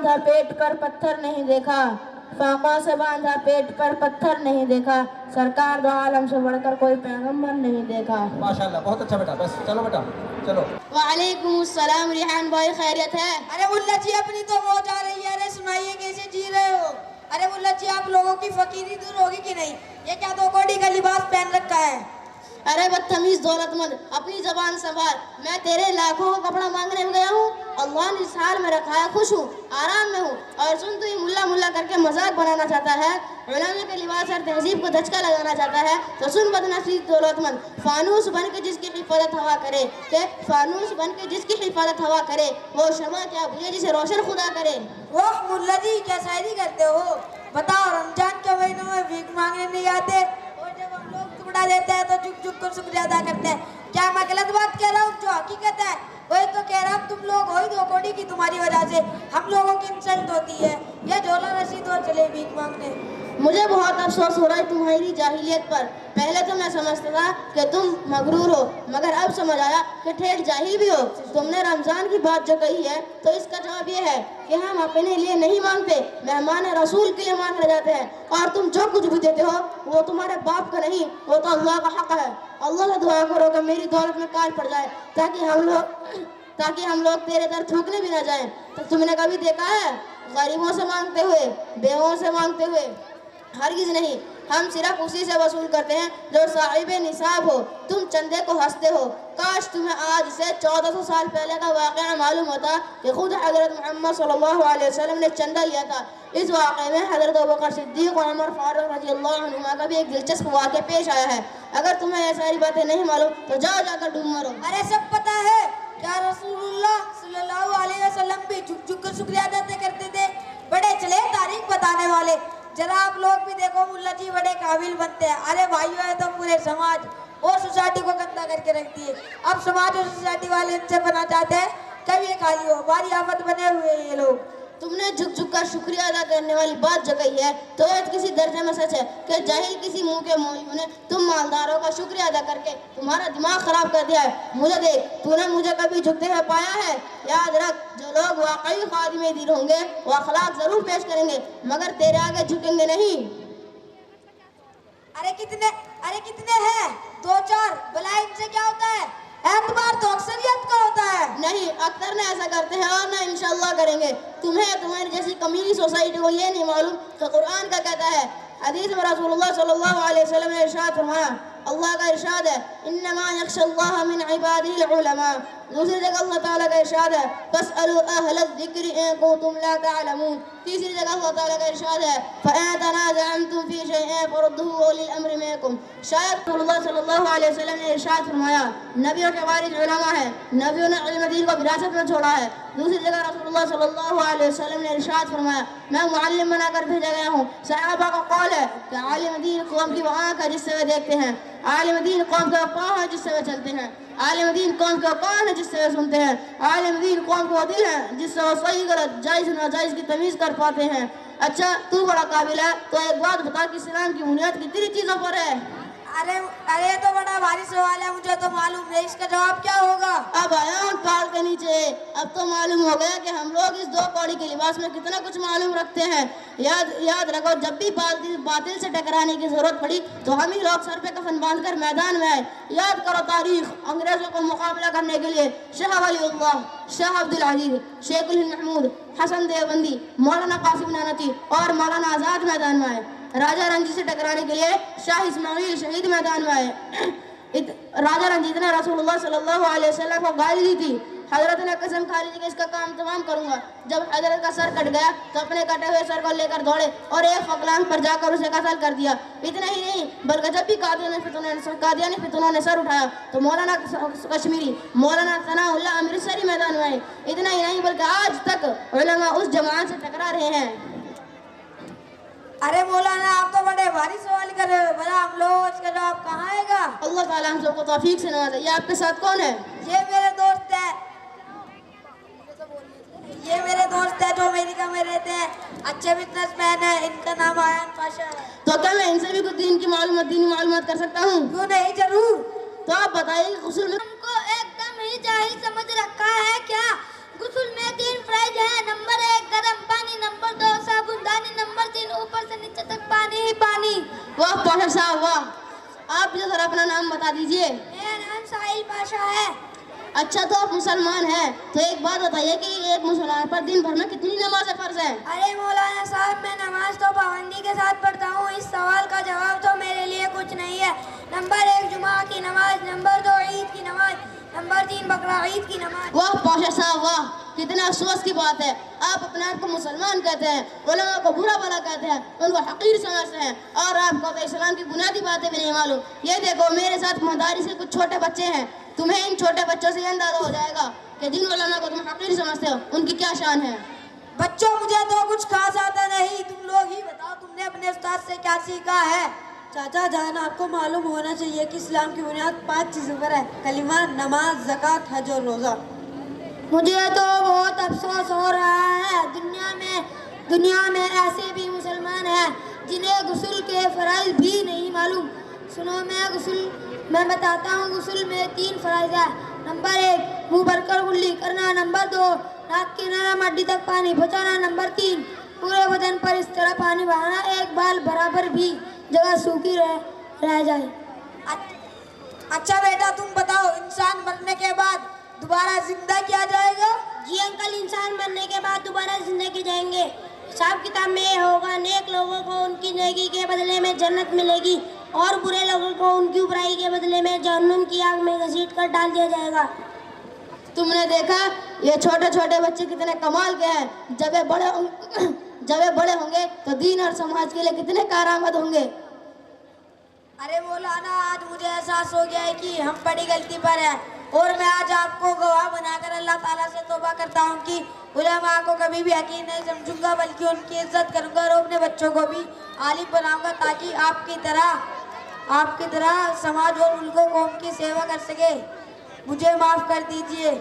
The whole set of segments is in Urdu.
باندھا پیٹ پر پتھر نہیں دیکھا، فاقوں سے باندھا پیٹ پر پتھر نہیں دیکھا، سرکار دو عالم سے بڑھ کر کوئی پیغمبر نہیں دیکھا۔ ماشاءاللہ، بہت اچھا بیٹا، بس چلو بیٹا چلو۔ وعلیکم السلام ریحان بھائی، خیریت ہے؟ ارے ملا جی اپنی تو موت آ رہی ہے، ارے سنائیے کیسے جی رہے ہو؟ ارے ملا جی آپ لوگوں کی فقیری دور ہوگی کہ نہیں؟ یہ کیا دو کوڑی کا لباس پہن رکھا ہے؟ ارے بدتمیز دولت مند، اپنی زبان سنبھال، میں تیرے لاکھوں کا کپڑا مانگنے میں گیا ہوں، اللہ نے اس حال میں رکھا ہے، خوش ہوں، آرام میں ہوں، اور سن تو یہ ملا ملا کر کے مذاق بنانا چاہتا ہے، علماء کے لباس اور تہذیب کو دھچکا لگانا چاہتا ہے، تو سن بدنصیب دولت مند، فانوس بن کے جس کی حفاظت ہوا کرے، کہ فانوس بن کے جس کی حفاظت ہوا کرے، وہ شمع کیا بجھے جسے روشن خدا کرے۔ وہ ملا جی کیا شاعری کرتے ہو؟ بتاؤ، رمضان کے مہینوں میں بھیک مانگنے نہیں آتے، اور جب ہم لوگ ٹکڑا دیتے ہیں تو جھک جھک کر شکریہ ادا کرتے ہیں؟ کیا میں غلط بات کہہ رہا ہوں؟ جو حقیقت ہے وہی تو کہہ رہا ہوں، تم لوگ ہوئی دو کوڑی کی، تمہاری وجہ سے ہم لوگوں کی انسلٹ ہوتی ہے، یہ جھولا رسید اور چلے بھیک مانگنے۔ مجھے بہت افسوس ہو رہا ہے تمہاری جاہلیت پر، پہلے تو میں سمجھتا تھا کہ تم مغرور ہو، مگر اب سمجھ آیا کہ ٹھیک جاہل بھی ہو۔ تم نے رمضان کی بات جو کہی ہے تو اس کا جواب یہ ہے کہ ہم اپنے لیے نہیں مانگتے، مہمان رسول کے لیے مانگنے جاتے ہیں، اور تم جو کچھ بھی دیتے ہو وہ تمہارے باپ کا نہیں، وہ تو اللہ کا حق ہے۔ اللہ سے دعا کرو کہ میری دولت میں کاج پڑ جائے تاکہ ہم لوگ تیرے در تھوکنے بھی نہ جائیں۔ تو تم نے کبھی دیکھا ہے غریبوں سے مانگتے ہوئے، بیووں سے مانگتے ہوئے؟ ہرگز نہیں، ہم صرف اسی سے وصول کرتے ہیں جو صاحب نصاب ہو۔ تم چندے کو ہنستے ہو، کاش تمہیں آج سے 1400 سال پہلے کا واقعہ معلوم ہوتا کہ خود حضرت محمد صلی اللہ علیہ وسلم نے چندہ لیا تھا۔ اس واقعے میں حضرت ابوبکر صدیق اور عمر فاروق رضی اللہ عنہما کا بھی ایک دلچسپ واقعہ پیش آیا ہے۔ اگر تمہیں یہ ساری باتیں نہیں معلوم تو جاؤ جا کر ڈوب مرو۔ ارے سب پتہ ہے، کیا رسول اللہ صلی اللہ علیہ وسلم بھی جھک جھک کر شکریہ ادا کرتے تھے؟ بڑے چلے تاریخ بتانے والے، ذرا آپ لوگ بھی دیکھو ملا جی بڑے قابل بنتے ہیں۔ ارے بھائیو، ہے تو پورے سماج اور سوسائٹی کو گندا کر کے رکھ دیے۔ اب سماج اور سوسائٹی والے ان سے بنا چاہتے ہیں کبھی یہ خالی ہو، باری آفت بنے ہوئے یہ لوگ۔ تم نے جھک جھک کر شکریہ ادا کرنے والی بات جو کہی ہے تو یہ کسی درجے میں سچ ہے کہ جاہل کسی منہ کے مولیوں نے تم مالداروں کا شکریہ ادا کر کے تمہارا دماغ خراب کر دیا ہے۔ مجھے دیکھ، تو نے مجھے کبھی جھکتے ہوئے پایا ہے؟ یاد رکھ، جو لوگ واقعی خادم دین ہوں گے وہ اخلاق ضرور پیش کریں گے، مگر تیرے آگے جھکیں گے نہیں۔ ارے کتنے ہیں؟ دو چار، بلا ان سے کیا ہوتا ہے؟ اعتبار تو اکثریت کا ہوتا ہے۔ نہیں، اکثر نہ ایسا کرتے ہیں اور نہ انشاءاللہ کریں گے۔ تمہاری جیسی کمیلی سوسائٹی کو یہ نہیں معلوم کہ قرآن کا کہتا ہے، حدیث میں رسول اللہ صلی اللہ علیہ وسلم نے ارشاد فرمایا، اللہ کا ارشاد ہے، انما یخشی اللہ من عبادہ العلماء۔ دوسری جگہ اللہ تعالیٰ کا ارشاد ہے، فاسألوا اہل الذکر ان کنتم لا تعلمون۔ تیسری جگہ اللہ تعالیٰ کا ارشاد ہے، فَإِن تَنَازَعْتُمْ فِي شَيْءٍ فَرُدُّوهُ إِلَى الْأَمْرِ مِنكُمْ۔ شاید رسول اللہ صلی اللہ علیہ وسلم نے ارشاد فرمایا، نبیوں کے وارث علماء ہیں، نبیوں نے علم دین کو وراثت میں چھوڑا ہے۔ دوسری جگہ رسول اللہ صلی اللہ علیہ وسلم نے ارشاد فرمایا، میں معلم بنا کر بھیجا گیا ہوں۔ صحابہ کا قول ہے کہ عالم دین قوم کی وہ آنکھ ہے جس سے وہ دیکھتے ہیں، عالم دین قوم کا پاؤں ہے جس سے وہ چلتے ہیں، عالم دین قوم کا کان ہے جس سے وہ سنتے ہیں، عالم دین قوم کا دل ہے جس سے وہ صحیح غلط جائز ناجائز کی تمیز کر پاتے ہیں۔ اچھا، تو بڑا قابل ہے تو ایک بات بتا کہ اسلام کی بنیاد کتنی چیزوں پر ہے؟ ارے تو بڑا بھاری سوال ہے، مجھے تو معلوم نہیں، اس کا جواب کیا ہوگا؟ اب آیا ہوں پہاڑ کے نیچے، اب تو معلوم ہو گیا کہ ہم لوگ اس دو کوڑی کے لباس میں کتنا کچھ معلوم رکھتے ہیں۔ یاد رکھو، جب بھی باطل سے ٹکرانے کی ضرورت پڑی تو ہم ہی لوگ سر پہ کفن باندھ کر میدان میں آئے۔ یاد کرو تاریخ، انگریزوں کو مقابلہ کرنے کے لیے شاہ ولی اللہ، شاہ عبدالعزیز، شیخ الہند محمود، حسن دیوبندی، مولانا قاسم نانوتوی اور مولانا آزاد میدان میں آئے۔ راجہ رنجیت سے ٹکرانے کے لیے شاہ اسماعیل شہید میدان میں آئے۔ راجہ رنجیت نے رسول اللہ صلی اللہ علیہ وسلم کو گالی دی تھی، حضرت نے قسم کھا لی تھی کہ اس کا کام تمام کروں گا۔ جب حضرت کا سر کٹ گیا تو اپنے کٹے ہوئے سر کو لے کر دوڑے اور ایک فقلان پر جا کر اسے قتل کر دیا۔ اتنا ہی نہیں بلکہ جب بھی قادیانی فتنوں نے سر اٹھایا تو مولانا کشمیری، مولانا ثناء اللہ امرتسری میدان میں آئے۔ اتنا ہی نہیں بلکہ آج تک علماء اس جماعت سے ٹکرا رہے ہیں۔ ارے مولانا، آپ تو بڑے بھاری سوال کر رہے ہو، بھلا ہم لوگ اس کا جواب کہاں آئے گا؟ اللہ تعالیٰ ہم سب کو توفیق سے نوازے۔ یہ آپ کے ساتھ کون ہے؟ یہ میرے دوست ہے جو امریکہ میں رہتے ہیں، اچھے بزنس مین ہیں، ان کا نام آیان پاشا ہے۔ تو کیا میں ان سے بھی کچھ دینی معلومات کر سکتا ہوں؟ کیوں نہیں، ضرور۔ تو آپ بتائیے کہ غسل میں ہم کو ایک دم ہی جاہل سمجھ رکھا ہے کیا؟ غسل میں 3 فرائض ہیں۔ نمبر 1 گرم پانی آپ بھی ذرا اپنا نام بتا دیجئے. میرا نام ساحل پاشا ہے. اچھا تو آپ مسلمان ہیں, تو ایک بات بتائیے کہ ایک مسلمان پر دن بھر میں کتنی نمازیں فرض ہیں؟ ارے مولانا صاحب, میں نماز تو پابندی کے ساتھ پڑھتا ہوں. اس سوال کا جواب تو میرے لیے کچھ نہیں ہے. نمبر 1 جمعہ کی نماز, نمبر 2 عید کی نماز, نمبر 3 بقرہ عید کی نماز. واہ پاشا صاحب واہ, کتنا افسوس کی بات ہے. آپ اپنے آپ کو مسلمان کہتے ہیں, علماء کو برا بھلا کہتے ہیں, ان کو حقیر سمجھتے ہیں, اور آپ کو تو اسلام کی بنیادی باتیں بھی نہیں معلوم. یہ دیکھو میرے ساتھ مدارس سے کچھ چھوٹے بچے ہیں, تمہیں ان چھوٹے بچوں سے یہ اندازہ ہو جائے گا کہ جن علماء کو تم حقیر سمجھتے ہو ان کی کیا شان ہے. بچوں, مجھے تو کچھ خاص آتا نہیں, تم لوگ ہی بتاؤ تم نے اپنے استاد سے کیا سیکھا ہے. چاچا جان, آپ کو معلوم ہونا چاہیے کہ اسلام کی بنیاد 5 چیزوں پر ہے: کلمہ, نماز, زکوٰۃ, حج اور روزہ. مجھے تو بہت افسوس ہو رہا ہے, دنیا میں ایسے بھی مسلمان ہیں جنہیں غسل کے فرائض بھی نہیں معلوم. سنو, میں بتاتا ہوں. غسل میں 3 فرائض ہیں. نمبر 1 منہ بھر کر کلی کرنا, نمبر 2 ناک کی نرم ہڈی تک پانی پہنچانا, نمبر 3 پورے بدن پر اس طرح پانی بہانا ایک بال برابر بھی جگہ سوکھی رہ جائے. اچھا بیٹا, تم بتاؤ, انسان مرنے کے بعد دوبارہ زندہ کیا جائے گا؟ جی انکل, انسان مرنے کے بعد دوبارہ زندہ کیے جائیں گے. حساب کتاب میں یہ ہوگا, نیک لوگوں کو ان کی نیکی کے بدلے میں جنت ملے گی, اور برے لوگوں کو ان کی برائی کے بدلے میں جہنم کی آگ میں گھسیٹ کر ڈال دیا جائے گا. تم نے دیکھا یہ چھوٹے چھوٹے بچے کتنے کمال کے ہیں. جب یہ بڑے ہوں گے تو دین اور سماج کے لیے کتنے کارآمد ہوں گے. ارے مولانا, آج مجھے احساس ہو گیا ہے کہ ہم بڑی غلطی پر ہیں, اور میں آج آپ کو گواہ بنا کر اللہ تعالیٰ سے توبہ کرتا ہوں کہ علماء کو کبھی بھی حقیر نہیں سمجھوں گا, بلکہ ان کی عزت کروں گا, اور اپنے بچوں کو بھی عالم بناؤں گا, تاکہ آپ کی طرح سماج اور ملک و قوم کی سیوا کر سکے. مجھے معاف کر دیجئے.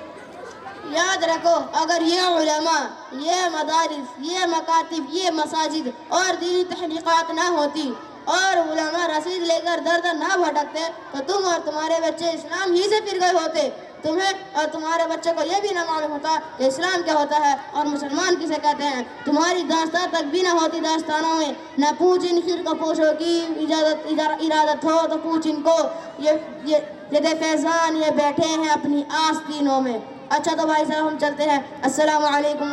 یاد رکھو, اگر یہ علماء, یہ مدارس, یہ مکاتب, یہ مساجد اور دینی تحقیقات نہ ہوتی, اور علماء رسید لے کر در در نہ بھٹکتے, تو تم اور تمہارے بچے اسلام ہی سے پھر گئے ہوتے. تمہیں اور تمہارے بچے کو یہ بھی نہ معلوم ہوتا کہ اسلام کیا ہوتا ہے اور مسلمان کسے کہتے ہیں. تمہاری داستان تک بھی نہ ہوتی داستانوں میں, نہ پوچھ ان خرقہ پوشوں کی ارادت ہو تو پوچھ ان کو, یہ دے فیضان یہ بیٹھے ہیں اپنی آستینوں میں. اچھا تو بھائی صاحب ہم چلتے ہیں. السلام علیکم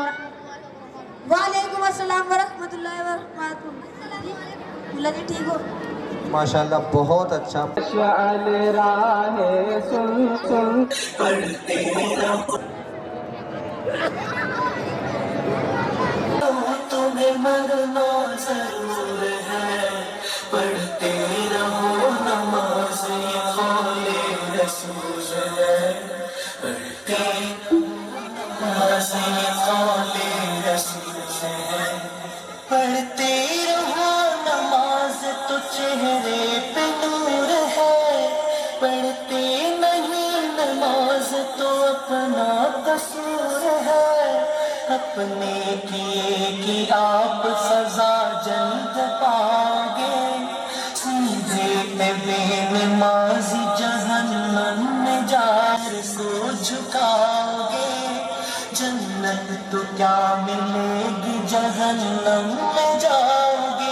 وعلیکم السلام ورحمۃ اللہ وبرکاتہ. اللہ جی ٹھیک ہو؟ ماشاءاللہ بہت اچھا. تمہیں مرنا ضرور ہے, پڑھتے رہو نماز, یہ قول رسول ہے. پڑھتے نماز, یہ قول رسول ہے. پڑھتے رہو نماز تو چہرے پہ نور ہے, پڑھتے نہیں نماز تو اپنا قصور ہے. اپنے کیے کی آپ سزا جلد پاؤ گے, سیدھے پہ بے نمازی جہنم میں جار کو جھکاؤ گے. جنت تو کیا ملے گی, جہنم میں جاؤ گے.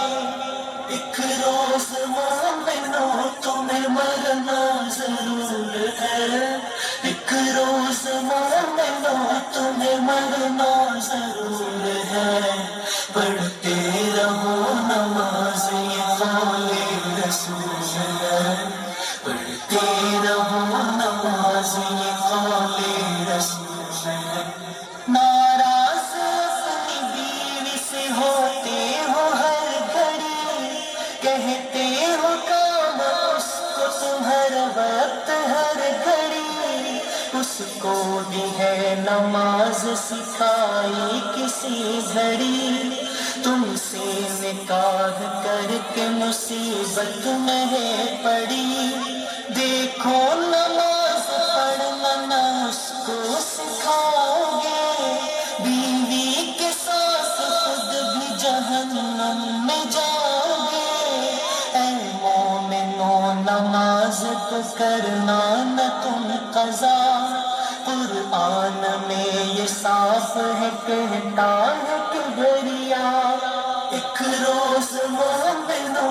ایک روز مومنو تمہیں مرنا ضرور ہے, ایک روز مومنو تمہیں مرنا ضرور ہے. پڑھتے رہو نماز, یہ قول رسول ہے. پڑھتے رہو نماز, یہ قول رسول ہے. ناراض اپنی بیوی سے ہوتے ہو ہر گھڑی, کہتے ہو کام اس کو تم ہر وقت ہر گھڑی. اس کو بھی ہے نماز سکھائی کسی گھڑی, تم سے نکاح کر کے مصیبت میں ہے پڑی. دیکھو نماز پڑھنا نہ اس کو سکھاؤ گے, بیوی کے ساتھ خود بھی جہنم میں جاؤ گے. اے مومنو نماز کو کرنا نہ تم قضا, قرآن میں یہ صاف ہے کہتا ہے کہ بریا. ایک روز مومنو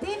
3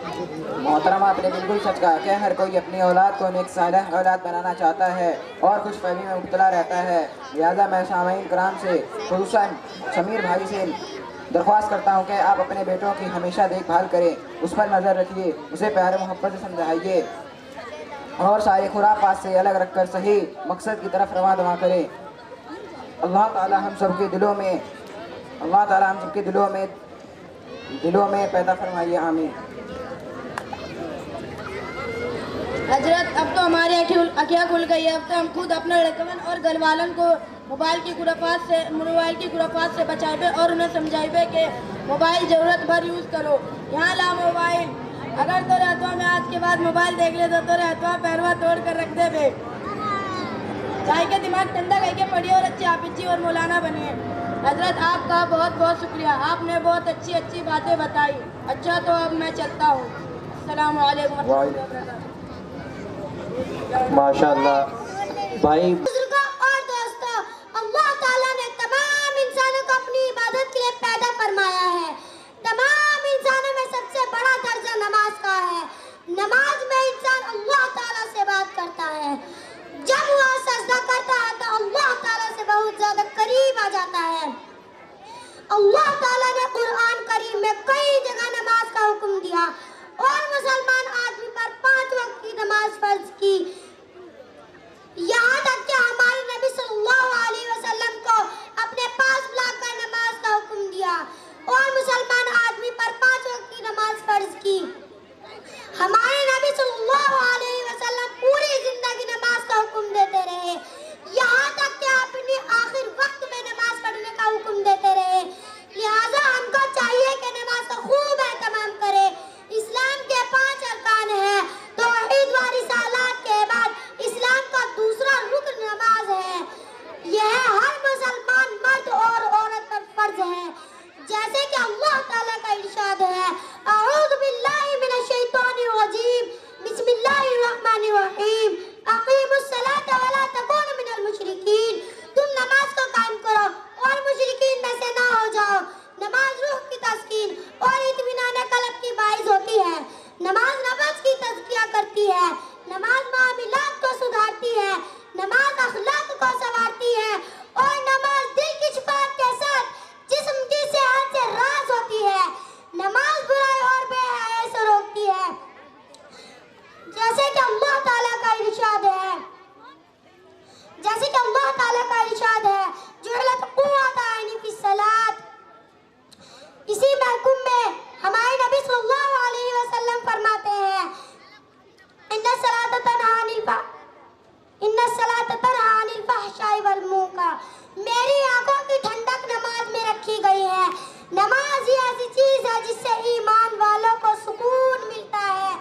محترمہ آپ نے بالکل سچ کہا کہ ہر کوئی اپنی اولاد کو نیک صالح اولاد بنانا چاہتا ہے اور خوش فہمی میں مبتلا رہتا ہے. لہٰذا میں سامعین کرام سے خصوصاً سمیر بھائی سے درخواست کرتا ہوں کہ آپ اپنے بیٹوں کی ہمیشہ دیکھ بھال کریں, اس پر نظر رکھیے, اسے پیار محبت سے سمجھائیے اور سارے خرافات سے الگ رکھ کر صحیح مقصد کی طرف رواں دواں کریں. اللہ تعالی ہم سب کے دلوں میں پیدا فرمائیے, آمین. حضرت اب تو ہماری آنکھیں کھل گئی ہے. اب تو ہم خود اپنے لڑکن اور گھر والوں کو موبائل کی خرافات سے بچائے اور انہیں سمجھائے کہ موبائل ضرورت بھر یوز کرو. یہاں لا موبائل, اگر تو رہتوا میں آج کے بعد موبائل دیکھ لے تو رہتوا پیروا توڑ کر رکھ دے بے. چاہے کہ دماغ ٹھنڈا کر کے پڑھیے اور اچھی حافظی اور مولانا بنیے. حضرت آپ کا بہت بہت شکریہ, آپ نے بہت اچھی باتیں بتائی. اچھا تو اب میں چلتا ہوں. السلام علیکم ورحمۃ اللہ وبرکاتہ. ماشاء اللہ بھائی. بزرگوں اور دوستوں, اللہ تعالیٰ نے تمام انسانوں کو اپنی عبادت کے لیے پیدا فرمایا ہے. تمام انسانوں میں سب سے بڑا درجہ نماز کا ہے. نماز میں انسان اللہ تعالیٰ سے بات کرتا ہے. جب وہ سجدہ کرتا ہے تو اللہ تعالیٰ سے بہت زیادہ قریب آ جاتا ہے. اللہ تعالیٰ نے قرآن کریم میں کئی جگہ نماز کا حکم دیا اور مسلمان آدمی پر 5 وقت کی نماز فرض کی. یہاں تک کہ ہمارے نبی صلی اللہ علیہ وسلم کو اپنے پاس بلا کر نماز کا حکم دیا اور مسلمان آدمی پر 5 وقت کی نماز فرض کی. ہمارے نبی صلی اللہ علیہ وسلم پوری زندگی نماز کا حکم دیتے رہے, یہاں تک کہ اپنے آخر وقت میں نماز پڑھنے کا حکم دیتے رہے. لہٰذا ہم کو چاہیے کہ نماز کا خوب اہتمام کرے. اسلام کے 5 ارکان ہیں. توحید و رسالات کے بعد اسلام کا دوسرا رکن نماز ہے. یہ ہر مسلمان مرد اور عورت پر فرض ہے. جیسے کہ اللہ تعالیٰ کا ارشاد ہے, اعوذ باللہ من الشیطان الرجیم, بسم اللہ الرحمن الرحیم, اقیموا الصلاۃ ولا تکونوا من المشرکین. تم نماز کو قائم کرو اور مشرکین میں سے نہ ہو جاؤ. نماز روح کی تسکین اور اطمینان قلب کی باعث ہوتی ہے. نماز نفس کی تزکیہ کرتی ہے. نماز معاملات کو سدھارتی ہے. نماز اخلاق کو سنوارتی ہے اور نماز دل کی شفاعت کے ساتھ جسم کی صحت سے راز ہوتی ہے. نماز برائی اور بے حیائی سے روکتی ہے. جیسے کہ اللہ تعالیٰ کا ارشاد ہے, جعلت قرۃ عینی فی الصلاۃ. اسی محکوم میں ہمارے نبی صلی اللہ علیہ وسلم فرماتے ہیں, ان الصلاۃ تنہی عن الفحشاء والمنکر. میری آنکھوں کی ٹھنڈک نماز میں رکھی گئی ہے. نماز یہ ایسی چیز ہے جس سے ایمان والوں کو سکون ملتا ہے.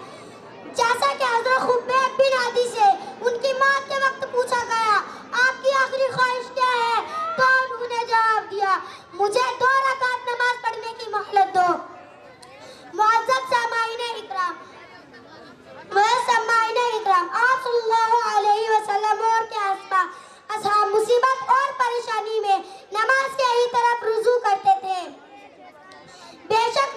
جیسا کہ حضرت خبیب بن عدی سے ان کی موت کے وقت پوچھا گیا, آپ کی آخری خواہش کیا ہے, تو انہوں نے جواب دیا, مجھے 2 رکعت نماز پڑھنے کی مہلت دو. معزز سامعین اکرام, آپ صلی اللہ علیہ وسلم اور کے اصحاب مصیبت اور پریشانی میں نماز کے ہی طرف رجوع کرتے تھے. بے شک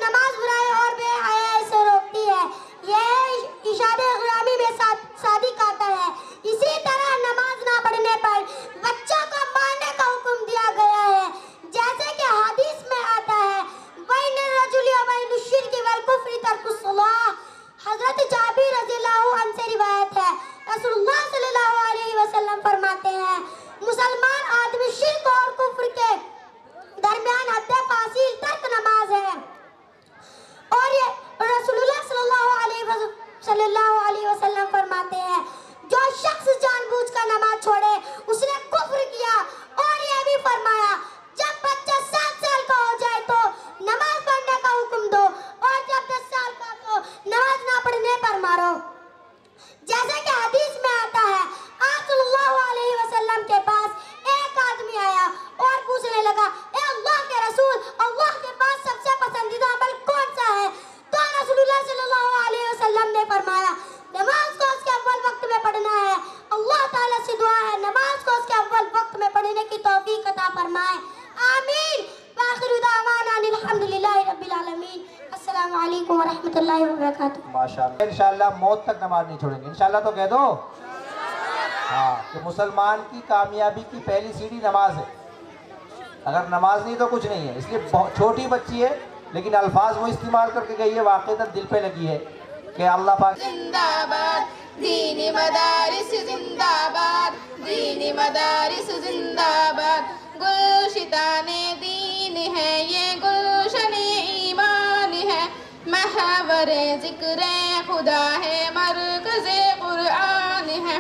علیکم ورحمۃ اللہ وبرکاتہ. ماشاءاللہ انشاءاللہ موت تک نماز نہیں چھوڑیں گے. انشاءاللہ تو کہہ دو. ہاں کہ مسلمان کی کامیابی کی پہلی سیڑھی نماز ہے. اگر نماز نہیں تو کچھ نہیں ہے. اس لیے چھوٹی بچی ہے لیکن الفاظ وہ استعمال کر کے گئی ہے واقعتاً دل پہ لگی ہے کہ اللہ پاک زندہ باد دینی مدارس زندہ باد دینی مدارس زندہ باد. گلشتان دین ہے یہ گلشن ایمان ہے. محور ذکر خدا ہے مرکز قرآن ہے.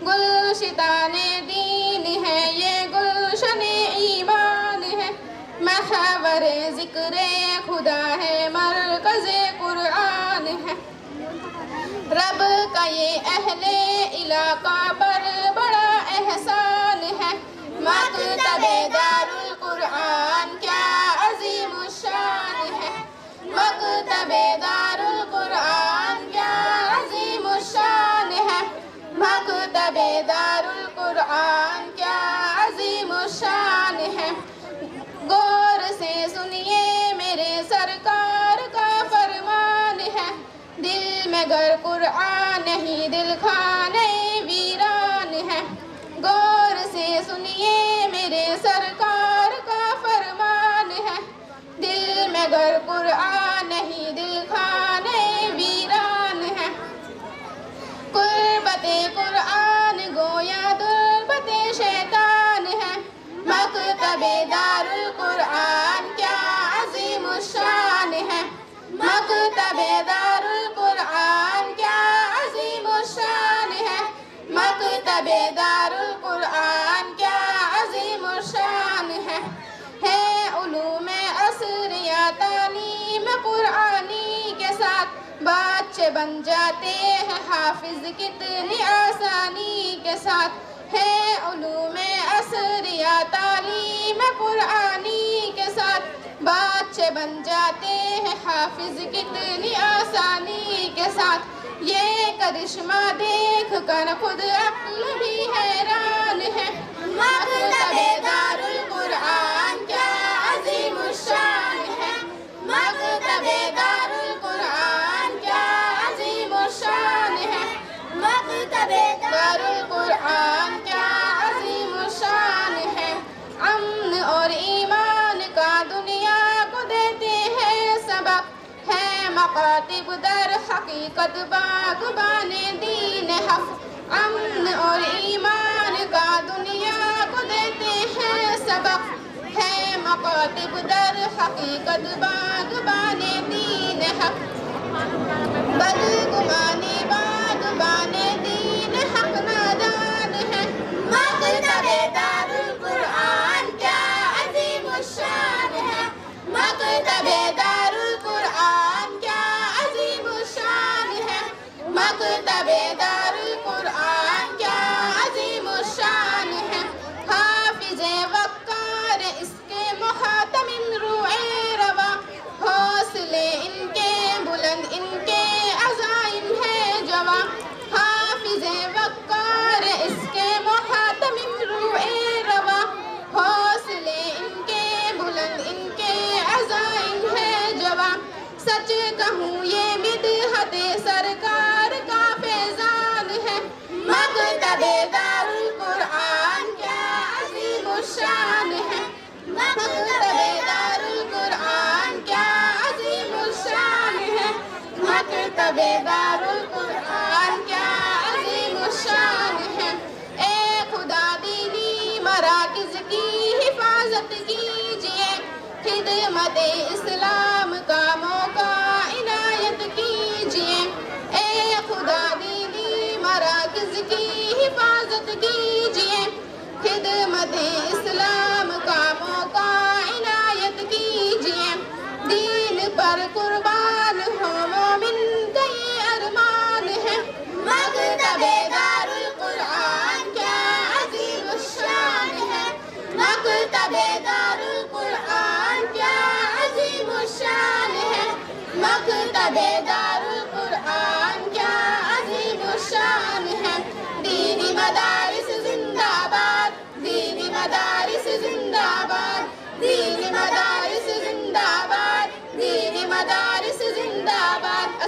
گلشتان دین ہے یہ گلشن ایمان ہے. محور ذکر خدا ہے مرکز قرآن ہے. رب کا یہ اہل علاقہ پر بڑا احسان ہے. مکتب دار القرآن کیا عظیم الشان ہے. مکتب دار القرآن کیا عظیم الشان ہے. مکتب دار القرآن کیا عظیم الشان ہے. غور سے سنیے میرے سرکار کا فرمان ہے. دل میں گر قرآن نہیں دل خانے ویران ہے. غور سے سنیے میرے سرکار کا فرمان ہے. دل میں گر قرآن نہیں دل خانے ویران ہے. قربت قرآن گویا دربت شیطان ہے. مکتب دار القرآن کیا عظیم الشان ہے. مکتب دار القرآن کیا عظیم الشان ہے. مکتب دار القرآن کیا عظیم الشان ہے. علوم عصریہ تعلیم قرآنی کے ساتھ بچے بن جاتے ہیں حافظ کتنی آسانی کے ساتھ. ہے علوم عصریہ تعلیم قرآنی کے ساتھ بچے بن جاتے ہیں حافظ کتنی آسانی کے ساتھ. یہ کرشمہ دیکھ کر خود عقل بھی حیران ہے. مکتب دار القرآن کیا عظیم الشان ہے. مکتب دار القرآن کیا عظیم الشان ہے. مکتب دار القرآن کیا عظیم الشان ہے. امن اور ایمان کا دنیا کو دیتے ہیں سبق. ہے مکاتب در حقیقت باغبان دین حق. امن اور ایمان کا دنیا کو دیتے ہیں سبق. ہے مکاتب در حقیقت باغبان دین حق. بدگمانی باغبان دین حق نادان ہے. مکتب دار القرآن کیا عظیم الشان ہے. مکتب دار القرآن کیا عظیم الشان ہے. مکتب دار القرآن کیا عظیم الشان ہے. حافظ وقار اس کے محتم روئے روا. حوصلے ان کے بلند ان کے عزائم ہے جواں. حافظ وقار اس کے محتم روئے روا. حوصلے ان کے بلند ان کے عزائم ہے جواں. سچ کہوں یہ مدحت سرکار کا فیضان ہے. مکتب دار القرآن کیا عظیم الشان ہے. مکتب دار القرآن کیا عظیم الشان ہے. مکتب دار القرآن کیا عظیم الشان ہے. اے خدا دینی مراکز کی حفاظت کیجیے. خدمت اسلام کا موقع عنایت کیجیے. اے خدا دینی مراکز کی حفاظت کیجیے. خدمت اسلام کا موقع عنایت کیجیے. دین پر قربان ہو مومن کا یہ ارمان ہے. مکتب دار القرآن کیا عظیم الشان ہے. مکتب دار القرآن کیا عظیم الشان ہے. مکتب دار القرآن کیا عظیم الشان ہے. دینی مدارس زندہ باد دینی مدارس زندہ باد دینی مدارس زندہ باد دینی مدارس زندہ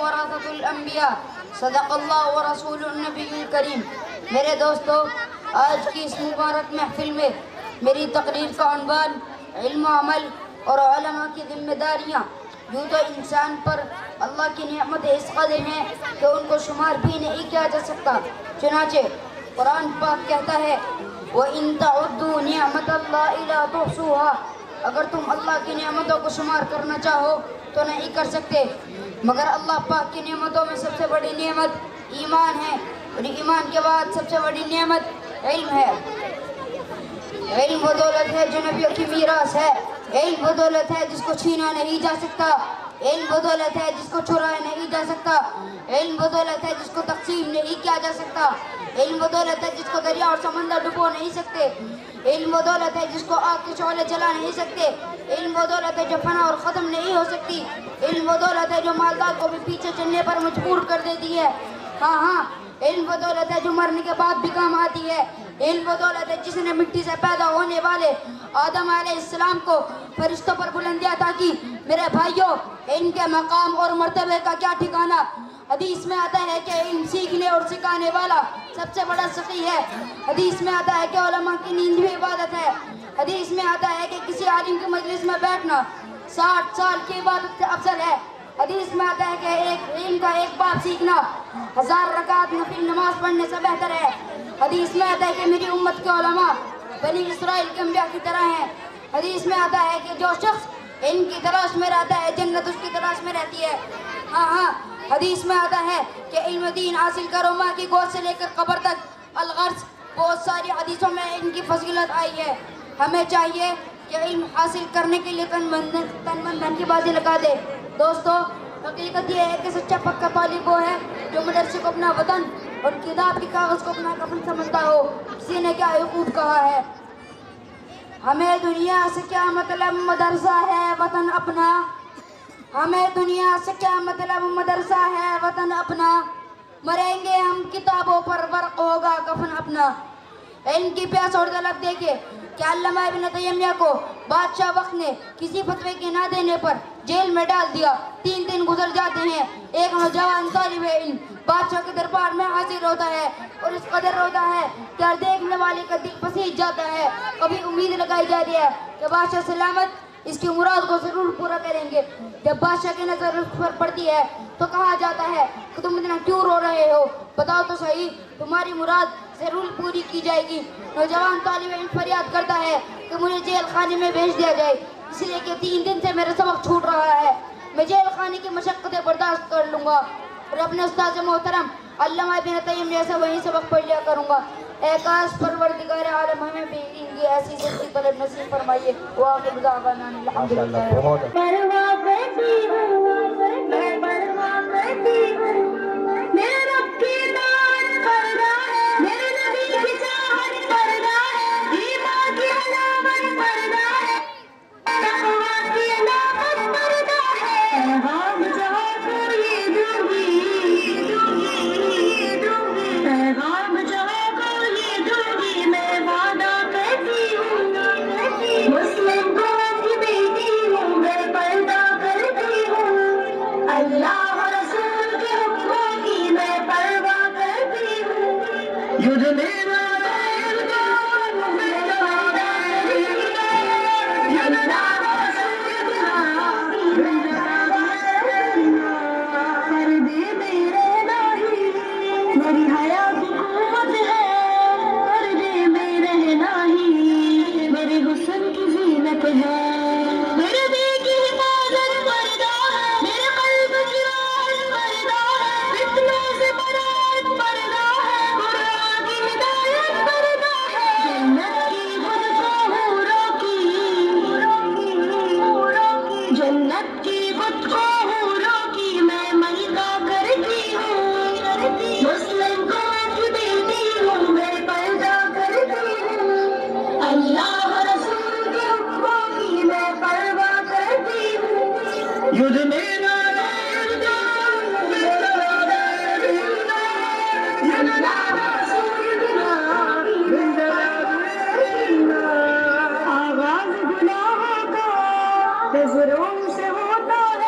ورثة الانبیاء صدق اللہ و رسول النبی الکریم۔ میرے دوستو، آج کی اس مبارک محفل میں میری تقریر کا عنوان علم و عمل اور علماء کی ذمہ داریاں۔ یوں تو انسان پر اللہ کی نعمت اس قدر ہیں کہ ان کو شمار بھی نہیں کیا جا سکتا۔ چنانچہ قرآن پاک کہتا ہے وَإِن تَعُدُّوا نِعْمَةَ اللَّهِ لَا تُحْصُوهَا، اگر تم اللہ کی نعمتوں کو شمار کرنا چاہو تو نہیں کر سکتے۔ مگر اللہ پاک کی نعمتوں میں سب سے بڑی نعمت ایمان ہے، اور ایمان کے بعد سب سے بڑی نعمت علم ہے۔ علم وہ دولت ہے جو نبیوں کی میراث ہے۔ علم وہ دولت ہے جس کو چھینا نہیں جا سکتا۔ علم وہ دولت ہے جس کو چرایا نہیں جا سکتا۔ علم وہ دولت ہے جس کو تقسیم نہیں کیا جا سکتا۔ علم وہ دولت ہے جس کو دریا اور سمندر ڈبو نہیں سکتے۔ علم وہ دولت ہے جس کو آگ کے شعلے جلا نہیں سکتے۔ علم وہ دولت ہے جو فنا اور ختم نہیں ہو سکتی۔ علم وہ دولت ہے جو مالدار کو بھی پیچھے چلنے پر مجبور کر دیتی ہے۔ ہاں، علم وہ دولت ہے جو مرنے کے بعد بھی کام آتی ہے۔ علم وہ دولت ہے جس نے مٹی سے پیدا ہونے والے آدم علیہ السلام کو فرشتوں پر بلند کیا تھا کہ میرے بھائیوں، ان کے مقام اور مرتبے کا کیا ٹھکانہ۔ حدیث میں آتا ہے کہ علم سیکھنے اور سکھانے والا سب سے بڑا سخی ہے۔ حدیث میں آتا ہے کہ علماء کی نیند بھی عبادت ہے۔ حدیث میں آتا ہے کہ کسی عالم کی مجلس میں بیٹھنا 60 سال کی عبادت سے افضل ہے۔ حدیث میں آتا ہے کہ ایک علم کا ایک باب سیکھنا 1000 رکعت نفل نماز پڑھنے سے بہتر ہے۔ حدیث میں آتا ہے کہ میری امت کے علماء بنی اسرائیل کے انبیاء کی طرح ہیں۔ حدیث میں آتا ہے کہ جو شخص علم کی تلاش میں رہتا ہے جنت اس کی تلاش میں رہتی ہے۔ ہاں، حدیث میں آتا ہے کہ علم دین حاصل کرو ماں کی گود سے لے کر قبر تک الغرض۔ بہت ساری حدیثوں میں علم کی فضیلت آئی ہے۔ ہمیں چاہیے کہ علم حاصل کرنے کے لیے تن من دھن کی بازی لگا دے۔ دوستو، حقیقت یہ ہے کہ سچا پکا طالب وہ ہے جو مدرسے کو اپنا وطن اور کتاب کی کاغذ کو اپنا کفن سمجھتا ہو۔ کسی نے کیا خوب کہا ہے، ہمیں دنیا سے کیا مطلب مدرسہ ہے وطن اپنا۔ ہمیں دنیا سے کیا مطلب مدرسہ ہے وطن اپنا۔ مریں گے ہم کتابوں پر، ورق ہوگا کفن اپنا۔ علم کی پیاس اور طلب دیکھے کہ علامہ ابن تیمیہ کو بادشاہ وقت نے کسی فتوے کے نہ دینے پر جیل میں ڈال دیا۔ 3 دن گزر جاتے ہیں، ایک نوجوان طالب علم بادشاہ کے دربار میں حاضر ہوتا ہے اور اس قدر روتا ہے کہ ہر دیکھنے والے کا دل پسیج جاتا ہے۔ کبھی امید لگائی جاتی ہے کہ بادشاہ سلامت اس کی مراد کو ضرور پورا کریں گے۔ جب بادشاہ کی نظر اس پر پڑتی ہے تو کہا جاتا ہے کہ تم اتنا کیوں رو رہے ہو، بتاؤ تو صحیح، تمہاری مراد ضرور پوری کی جائے گی۔ نوجوان طالب علم فریاد کرتا ہے کہ مجھے جیل خانے میں بھیج دیا جائے، اس لیے کہ 3 دن سے میرا سبق چھوٹ رہا ہے۔ میں جیل خانے کی مشقتیں برداشت کر لوں گا اور اپنے استاد محترم علامہ ابن تیمیہ سے وہی سبق پڑھ لیا کروں گا۔ اے کاش پروردگار عالم ہمیں بھی علم کی ایسی سچی طلب نصیب فرمائیے۔ وآخر دعوانا الحمدللہ۔ پرواہ کرتی ہوں، میں پرواہ کرتی ہوں، میرے رب کی اطاعت پردہ ہے، میرے نبی کی چاہت پردہ ہے، ایمان کی علامت پردہ ہے، تقویٰ کی علامت پردہ ہے، پیغام جہاں کو یہ دوں گی، پیغام جہاں کو یہ دوں گی، میں وعدہ کرتی ہوں، مسلم قوم کی بیٹی ہوں، میں پردہ کرتی ہوں، اللہ و رسول کے حکموں کی میں پرواہ کرتی ہوں، یدھ میرا میری حیات قوت ہے، پردے میں رہنا ہی میرے حسن کی زینت ہے، میرے دل کی حفاظت پردہ ہے، میرے قلب کی راز پردہ ہے، فتنوں سے برات پردہ ہے، قرآن کی ہدایت پردہ ہے، جنت کی خود کو حوروں کی، جنت کی خود کو حوروں کی میں ملکہ کرتی ہوں، مسلم قوم کی بیٹی ہوں، میں پردہ کرتی ہوں، اللہ و رسول کے حکموں کی میں پرواہ کرتی ہوں، یدھ میرا آغاز گناہوں کا جذروں سے ہوتا ہے،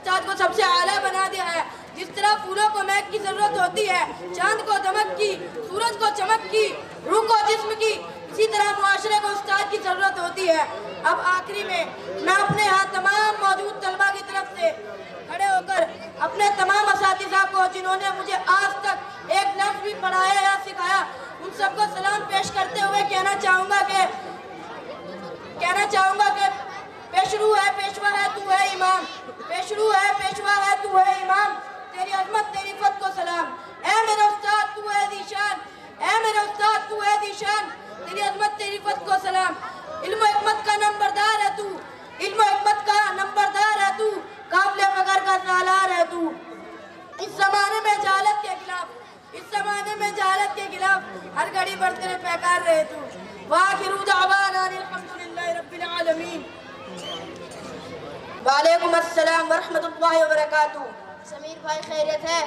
استاد کو سب سے اعلیٰ بنا دیا ہے. جس طرح پھولوں کو مہک کی ضرورت ہوتی ہے, چاند کو دمک کی, سورج کو چمک کی, روح کو جسم کی, اسی طرح معاشرے کو استاد کی ضرورت ہوتی ہے. اب آخری میں اپنے ہاں تمام موجود طلبہ کی طرف سے کھڑے ہو کر اپنے تمام اساتذہ کو جنہوں نے مجھے آج تک ایک لفظ بھی پڑھایا یا سکھایا, ان سب کو سلام پیش کرتے ہوئے کہنا چاہوں گا کہ پیشرو ہے پیشوا ہے تو ہے امام, پیشرو ہے پیشوا ہے تو ہے امام, تیری عظمت تیری فت کو سلام. اے میرے استاد تو ہے ذیشان, اے میرے استاد تو ہے ذیشان, تیری عظمت تیری فت کو سلام. علم و حکمت کا نمبردار ہے تو, علم و حکمت کا نمبردار ہے تو, قابل فخر کا سالار ہے تو. اس زمانے میں جہالت کے خلاف, اس زمانے میں جہالت کے خلاف ہر گھڑی برتنے پیکار رہے تو. وآخر دعوانا الحمدللہ رب العالمین. وعلیکم السلام ورحمۃ اللہ وبرکاتہ. سمیر بھائی خیریت ہے؟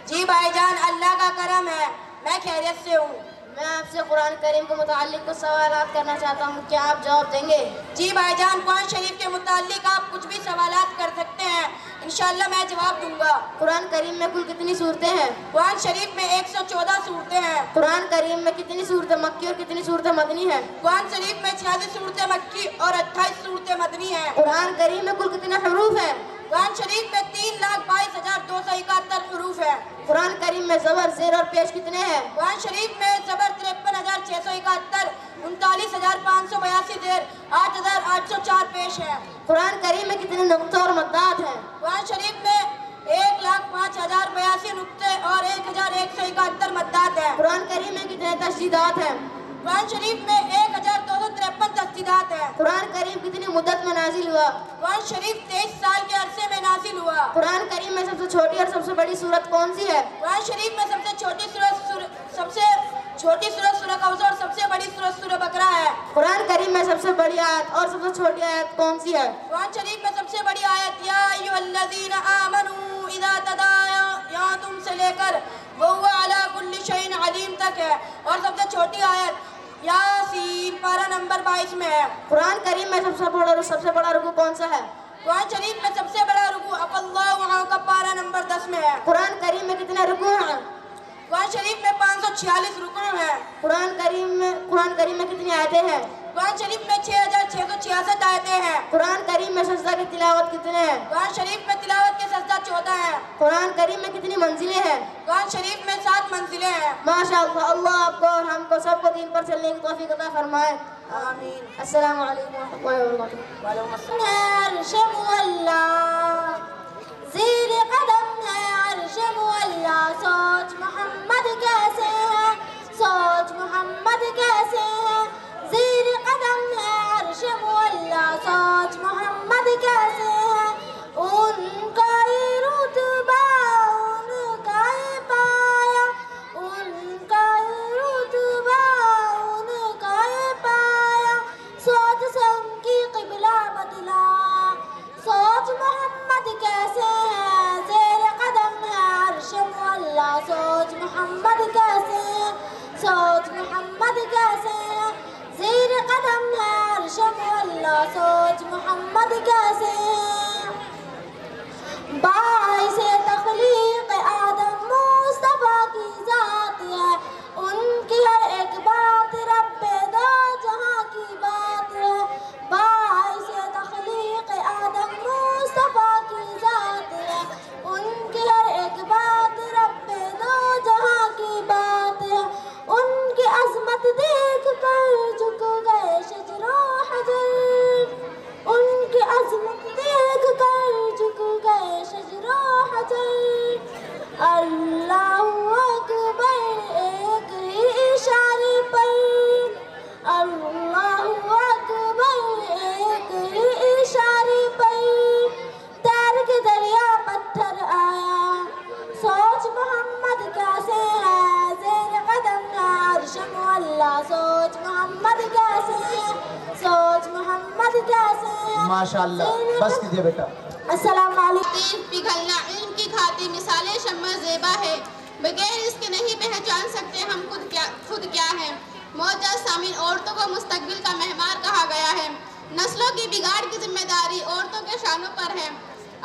جی بھائی جان, اللہ کا کرم ہے, میں خیریت سے ہوں. میں آپ سے قرآن کریم کے متعلق کچھ سوالات کرنا چاہتا ہوں, کیا آپ جواب دیں گے؟ جی بھائی جان, قرآن شریف کے متعلق آپ کچھ بھی سوالات کر سکتے ہیں, انشاءاللہ میں جواب دوں گا. قرآن کریم میں کل کتنی صورتیں ہیں؟ قرآن شریف میں 114 صورتیں ہیں. قرآن کریم میں کتنی صورتیں مکی اور کتنی صورتیں مدنی ہیں؟ قرآن شریف میں 86 صورتیں مکی اور 28 صورتیں مدنی ہیں. قرآن کریم میں کل کتنے حروف ہیں؟ قرآن شریف میں 3,22,271 حروف ہیں. قرآن کریم میں زبر زیر اور پیش کتنے ہیں؟ قرآن شریف میں زبر 53,671, 39,582 زیر, 8,804 پیش ہے. قرآن کریم میں کتنے نقطے اور مدات ہیں؟ قرآن شریف میں 1,05,082 نقطے اور 1,171 مدات ہیں. قرآن کریم میں کتنے تشدیدات ہیں؟ قرآن شریف میں 1,253 تشدیدات ہیں. قرآن کریم کتنی مدت میں نازل ہوا؟ قرآن شریف 23 سال کے عرصے میں نازل ہوا. قرآن کریم میں سب سے چھوٹی اور سب سے بڑی سورت کون سی ہے؟ قرآن شریف میں سب سے چھوٹی سورت سورہ کوثر اور سب سے بڑی سورت سورہ بقرہ ہے. قرآن کریم میں سب سے بڑی آیت اور سب سے چھوٹی آیت کون سی ہے؟ قرآن شریف میں سب سے بڑی آیت یا ایھا الذین آمنوا اذا تداینتم سے لے کر وہو علی کل شیء علیم تک ہے, اور سب سے چھوٹی آیت یاسین پارہ نمبر 22 میں ہے. قرآن کریم میں سب سے بڑا رکوع کون سا ہے؟ قرآن شریف میں سب سے بڑا رکوع عفا اللہ عنہ پارہ نمبر 10 میں ہے. قرآن کریم میں کتنے رکوع ہیں؟ قرآن شریف میں 546 رکوع ہیں. قرآن کریم میں کتنی آیتیں ہیں؟ قرآن شریف میں 6,666 آیتیں ہیں. قرآن کریم میں سجدہ کی تلاوت کتنے ہیں؟ قرآن شریف میں تلاوت کے سجدہ 14 ہیں. قرآن کریم میں کتنی منزلیں ہیں؟ قرآن شریف میں 7 منزلیں ہیں. ماشاءاللہ, اللہ آپ کو اور ہم کو سب کو دین پر چلنے کی توفیق عطا فرمائے. آمین. السلام علیکم ورحمۃ اللہ وبرکاتہ. وعلیکم السلام. عرش مولا زیر قدم ہے, عرش مولا سوچ محمد کیسے ہے, سوچ محمد کیسے ہے, زیر قدم ہے عرش مولا سوچ محمد کیسے ہے, ان کا ہی رتبہ ان کا ہی پایا, ان کا ہی رتبہ ان کا ہی پایا, سوچ سے ان کی قبلہ بدلا, سوچ محمد کیسے ہے, زیر قدم ہے عرش مولا سوچ محمد کیسے ہے, سوچ محمد کیسے ہے, زیر قدم ہے عرش مولا سوچ محمد کیسے ہے. باعث تخلیق آدم مصطفیٰ کی ذات ہے, ان کی ہر ایک بات رب دو جہاں کی بات ہے. باعث تخلیق آدم مصطفیٰ کی ذات ہے, ان کی ہر ایک بات رب دو جہاں کی بات ہے. ان کی عظمت دیکھ کر جھک گئے شجر و حجر, ان کی عظمت دیکھ کر جھک گئے شجر و حجر. اللہ اکبر ایک ہی اشارے پر, اللہ اکبر ایک ہی اشارے پر, تیر کے دریا پتھر آیا, سوچ محمد کیسے ہے, زیر قدم ہے عرش مولا سوچ محمد کیسے ہے, سوچ محمد کیسے ہے. ماشاءاللہ, بس کیجئے بیٹا. السلام علیکم. پگھلنا علم کی کھاتی مثالیں شمع زیبا ہے, بغیر اس کے نہیں پہچان سکتے ہم خود کیا ہے. معزز سامعین, عورتوں کو مستقبل کا معمار کہا گیا ہے. نسلوں کی بگاڑ کی ذمہ داری عورتوں کے شانوں پر ہے.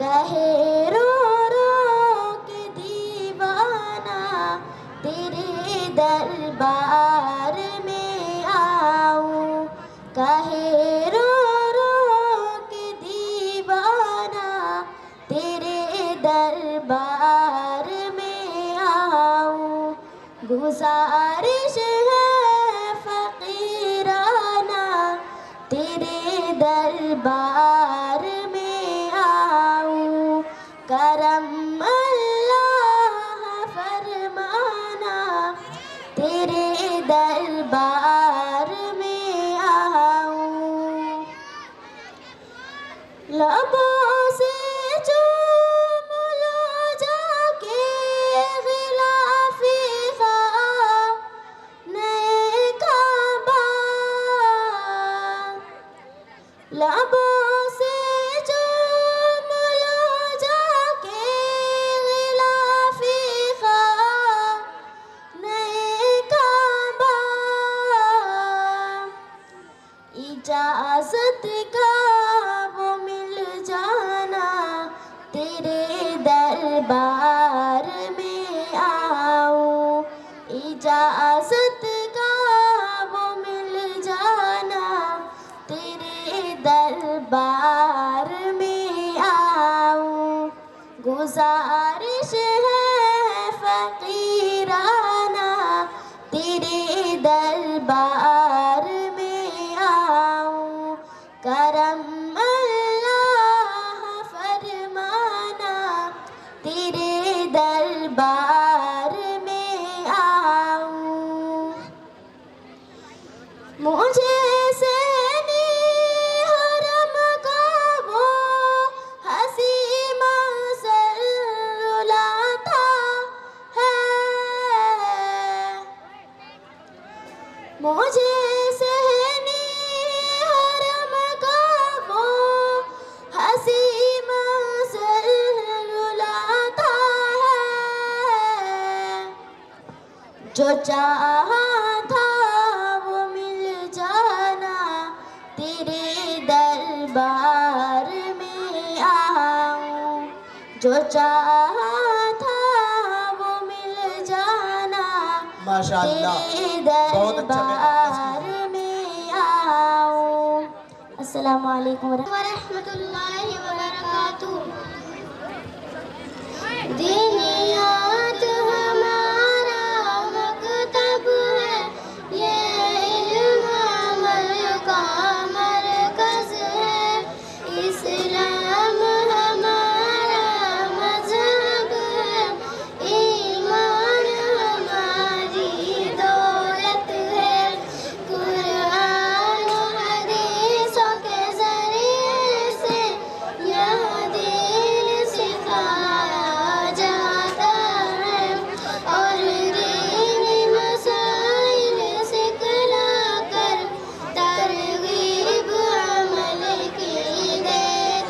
کہے رو رو کے دیوانہ تیرے دربار میں آؤں، کہے رو رو کے دیوانہ تیرے دربار میں آؤں، گزارش ہے فقیرانہ تیرے دربار میں آؤں، کرم اللہ فرمانا تیرے دربار میں آؤں، لبوں سے چوم لو جا کے غلاف نئے کعبہ، لبوں سے چوم لو جا کے غلاف نئے کعبہ، اجازت کا وہ مل جانا تیرے دربار میں آؤں، اجازت کا وہ مل جانا تیرے دربار میں آؤں، گزارش ہے فقیرانہ تیرے دربار میں آؤں، کرم اللہ فرمانا تیرے دربار میں آؤں، مجھے سینی حرم کا وہ حسین منظر رلاتا ہے، مجھے سینی حرم کا وہ حسین منظر رلاتا ہے، جو چاہا تھا وہ مل جانا تیرے دربار میں آؤں، جو چاہا تھا وہ مل جانا ماشاءاللہ تیرے بہت اچھا دربار میں آؤں۔ السلام علیکم ورحمۃ اللہ وبرکاتہ۔ دینیات ہمارا مکتب ہے، یہ علم عمل کا مرکز ہے، اسلام ہمارا مذہب ہے، ایمان ہماری دولت ہے، قرآن و حدیثوں کے ذریعے سے یہ دین سکھایا جاتا ہے، اور دینی مسائل سکھلا کر ترغیب عمل کی دیتا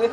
1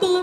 3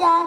4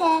6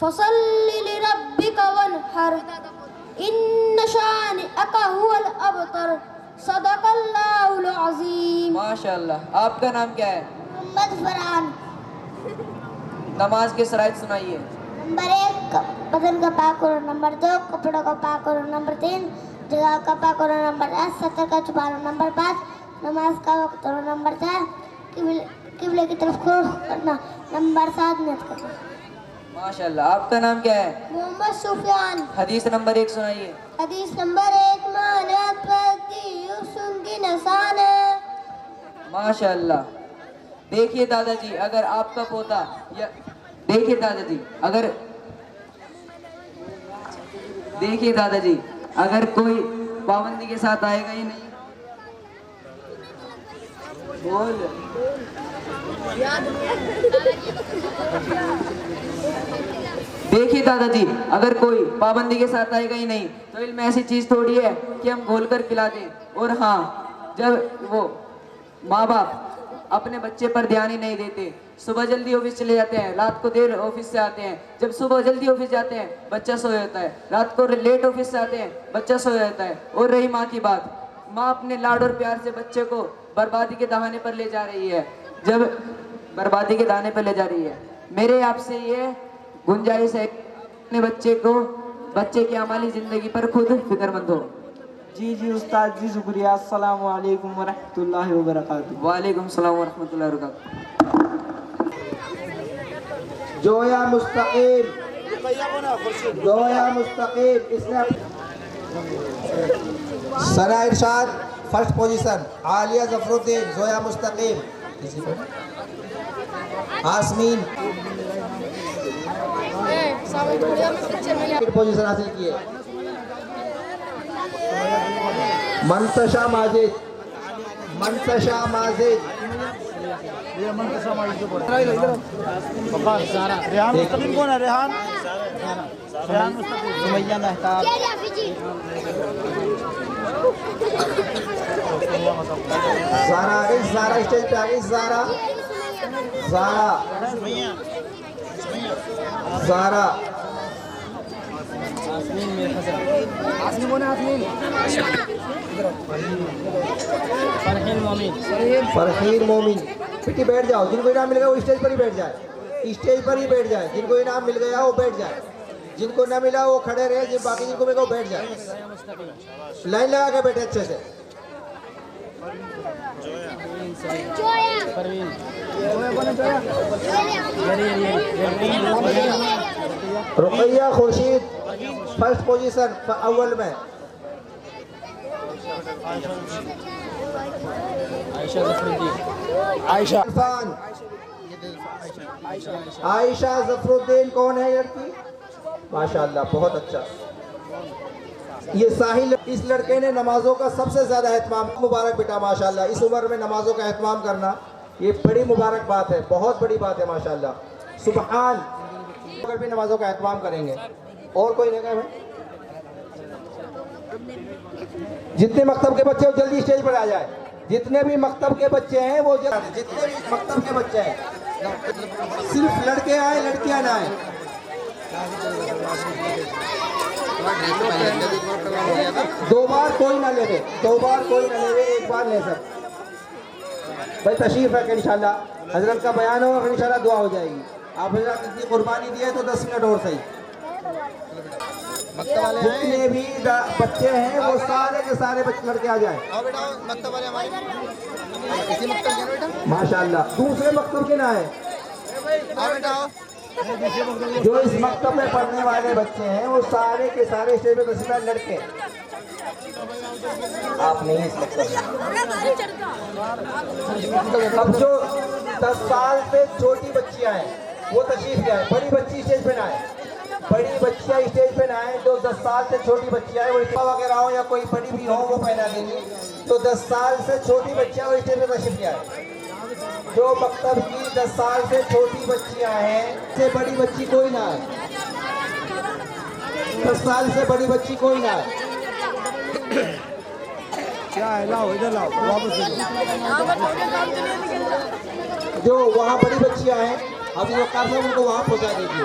فصل لربك وانحر ان شانئك هو الابتر صدق اللہ العظیم. ماشاء اللہ. آپ کا نام کیا ہے؟ محمد فرحان. نماز کے شرائط سنائیے. نمبر 1 بدن کا پاک ہونا. نمبر 2 کپڑوں کا پاک ہونا. نمبر 3 جگہ کا پاک ہونا. نمبر 4 سطر کا چھپانا. نمبر 5 نماز کا وقت ہونا. نمبر 4 قبلے کی طرف رخ کرنا. نمبر 7 نیت کرنا. ماشاءاللہ. آپ کا نام کیا ہے؟ محمد سفیان. حدیث نمبر 1 سنائیے. حدیث نمبر 1 مانت پرتی یوسن کی نسان ہے. ماشاءاللہ. دیکھیے دادا جی اگر آپ کا پوتا دیکھیے دادا جی اگر کوئی پابندی کے ساتھ آئے گا ہی نہیں. بول. دیکھیے دادا جی اگر کوئی پابندی کے ساتھ آئے گا ہی نہیں تو علم ایسی چیز تھوڑی ہے کہ ہم گھول کر پلا دیں. اور ہاں جب وہ ماں باپ اپنے بچے پر دھیان ہی نہیں دیتے, صبح جلدی آفس چلے جاتے ہیں, رات کو دیر آفس سے آتے ہیں, جب صبح جلدی آفس جاتے ہیں بچہ سویا ہوتا ہے, رات کو لیٹ آفس سے آتے ہیں بچہ سویا ہوتا ہے. اور رہی ماں کی بات, ماں اپنے لاڈ اور پیار سے بچے کو بربادی کے دہانے پر لے جا رہی ہے. جب بربادی کے دہانے پر لے جا رہی ہے, میرے آپ سے یہ گنجائش ہے اپنے بچے کی عملی زندگی پر خود فکر مند ہو. جی استاد جی شکریہ. السلام علیکم ورحمۃ اللہ وبرکاتہ. وعلیکم السلام ورحمۃ اللہ وبرکاتہ. جویا مستقیم اس نے ثنا ارشاد فرسٹ پوزیشن. عالیہ ظفر الدین, زویا مستقیم, آسمین پوزیشن حاصل کیے. منتشا ماجد ریحان مستقیم کون ہے؟ ریحان سمیہ مہتاب. زارا اسٹیج پہ آ گئی. زارا فرحین مومن. بیٹی بیٹھ جاؤ, جن کو انعام مل گیا وہ اسٹیج پر ہی بیٹھ جائے. جن کو انعام مل گیا وہ بیٹھ جائے, جن کو نہ ملا وہ کھڑے رہے, باقی جن کو مل گیا وہ بیٹھ جائے. لائن لگا کے بیٹھے اچھے سے. رقیہ خورشید فرسٹ پوزیشن اول میں. عائشہ ظفر الدین کون ہے لڑکی؟ ماشاءاللہ بہت اچھا. یہ ساحل, اس لڑکے نے نمازوں کا سب سے زیادہ اہتمام. مبارک بیٹا ماشاءاللہ. اس عمر میں نمازوں کا اہتمام کرنا یہ بڑی مبارک بات ہے, بہت بڑی بات ہے ماشاءاللہ. سبحان. اگر بھی نمازوں کا اہتمام کریں گے. اور کوئی نہیں کہا. جتنے مکتب کے بچے وہ جلدی اسٹیج پر آ جائے. جتنے بھی مکتب کے بچے ہیں وہ جتنے بھی مکتب کے بچے ہیں, صرف لڑکے آئے لڑکیاں نہ آئے. دو بار کوئی نہ لے, ایک بار لے سکتے. بھائی تشریف ہے کہ انشاءاللہ حضرت کا بیان ہوگا, پھر انشاءاللہ دعا ہو جائے گی. آپ حضرت اتنی قربانی دی ہے تو 10 منٹ اور صحیح. جتنے بھی بچے ہیں وہ سارے کے سارے لڑکے آ جائیں ماشاءاللہ. دوسرے مکتب کے نہ آئے. جو اس مکتب میں پڑھنے والے بچے ہیں وہ سارے کے سارے اسٹیج پہ تشریف لائے لڑکے. آپ نہیں اس مکتب میں. اب جو 10 سال سے چھوٹی بچیاں ہیں وہ تشریف لے آئے. بڑی بچی اسٹیج پہ نہ آئے. بڑی بچیاں اسٹیج پہ نہ آئے. جو 10 سال سے چھوٹی بچیاں ہیں وہ اسپا وغیرہ ہو یا کوئی بڑی بھی ہو وہ پہنا دیں گے. تو 10 سال سے چھوٹی بچیاں وہ اسٹیج پہ تشریف لے آئے. جو مکتب کی 10 سال سے چھوٹی بچیاں ہیں سے بڑی بچی کوئی نہ آئے. 10 سال سے بڑی بچی کوئی نہ آئے. کیا ہے؟ لاؤ ادھر لاؤ واپس. جو وہاں بڑی بچیاں ہیں ابھی جو کر رہے ہیں ان کو وہاں پہنچا دیجیے.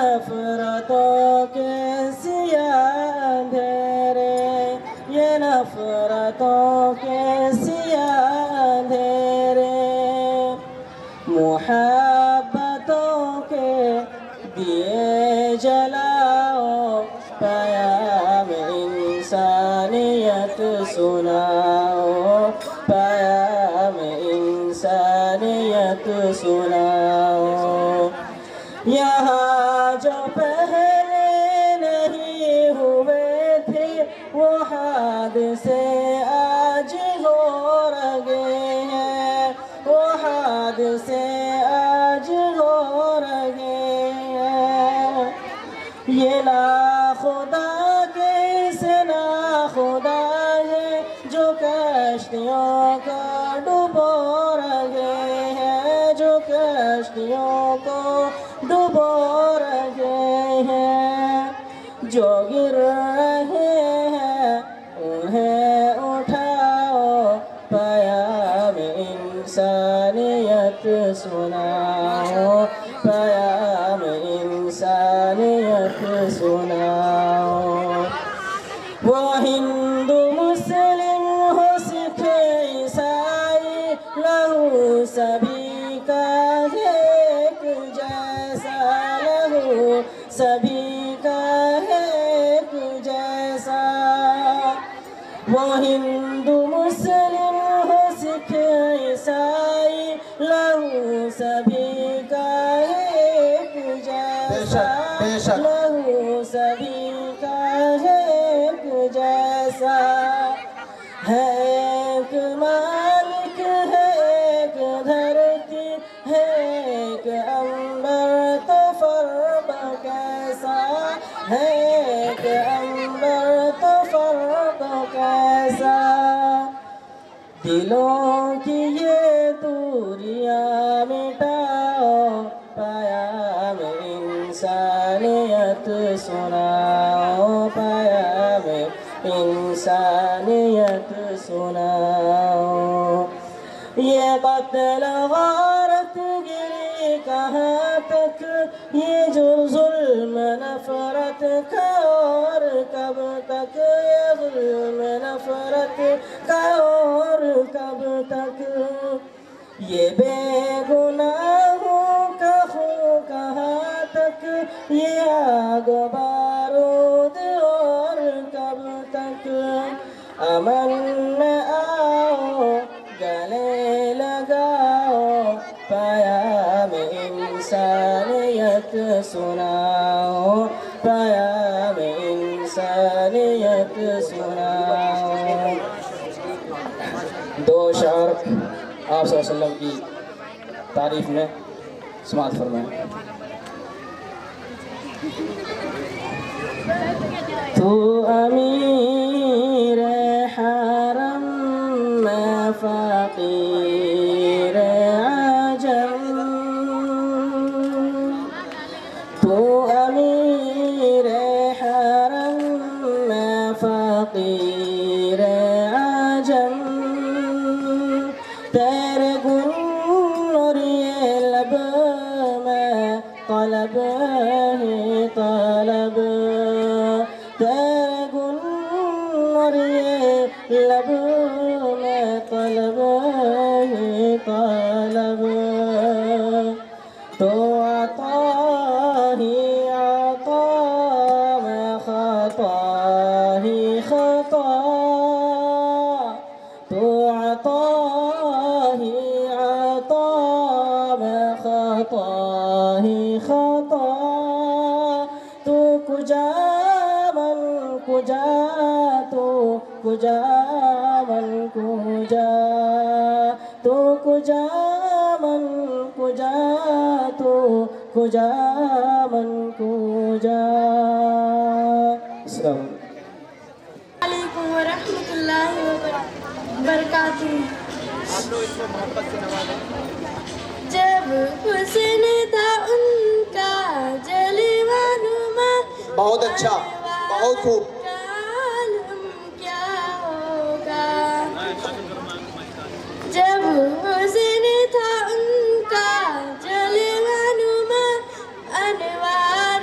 نفرتوں کے سیاہ اندھیرے، یہ نفرتوں کے سیاہ اندھیرے، محبتوں کے دیے جلاؤ، پیام انسانیت سناؤ، پیام انسانیت سناؤ۔ یہاں جو پہلے نہیں ہوئے تھے وہ حادثے آج ہو رہے ہیں، وہ حادثے آج ہو رہے ہیں۔ یہ ناخدا کیسے ناخدا ہے جو کشتیوں کو ڈبو رہے ہیں، جو کشتیوں کو ڈبو رہے ہیں، جو گر رہے ہیں انہیں اٹھاؤ، پیام انسانیت سناؤ، پیام انسانیت سناؤ۔ وہ ہندو مسلم ہو سکھ عیسائی، لہو سبھی کا ہے ایک جیسا، لہو سبھی کا ہے ایک جیسا۔ وہ ہندو مسلم ہو سکھ عیسائی، لہو سبھی کا ہے ایک جیسا، لہو سبھی کا ہے ایک جیسا۔ ہے ایک مالک، ہے ایک دھرتی، ہے ایک عنبر، تو فرق کیسا، ہے ایک عنبر، تو فرق کیسا۔ دلوں کی یہ دوریاں مٹاؤ، پیام انسانیت سناؤ، پیام انسانیت سناؤ۔ یہ قتل غارت گری کہاں تک، یہ جو ظلم نفرت کا اور کب تک، یہ ظلم نفرت کا اور کب تک، یہ بے گناہوں کا خون کہاں تک، یہ آگ بارود اور کب تک۔ امن میں آؤ، گلے لگاؤ، پیام انسانیت سناؤ، پیام انسانیت سناؤ۔ دو شعر آپ صلی اللہ علیہ وسلم کی تعریف میں سماعت فرمائیں۔ تو امیر حرم میں فقیر عجم، تو امیر حرم میں فقیر عجم، تیرے گن اور یہ لب میں طلب ہے طلب، تیرے گن اور یہ لب میں طلب ہے طلب، تو عطا ہی عطا میں خطا ہی خطا، تو عطا ہی عطا میں خطا ہی خطا، تو کجا من کجا، تو کجا من کجا، تو کجا من کجا، تو کجا من کجا۔ السلام علیکم ورحمۃ اللہ وبرکاتہ۔ جب حسن تھا ان کا جلوہ نما، بہت اچھا، بہت خوب۔ عالم کیا ہوگا، جب حسن تھا ان کا جلوہ نما، انوار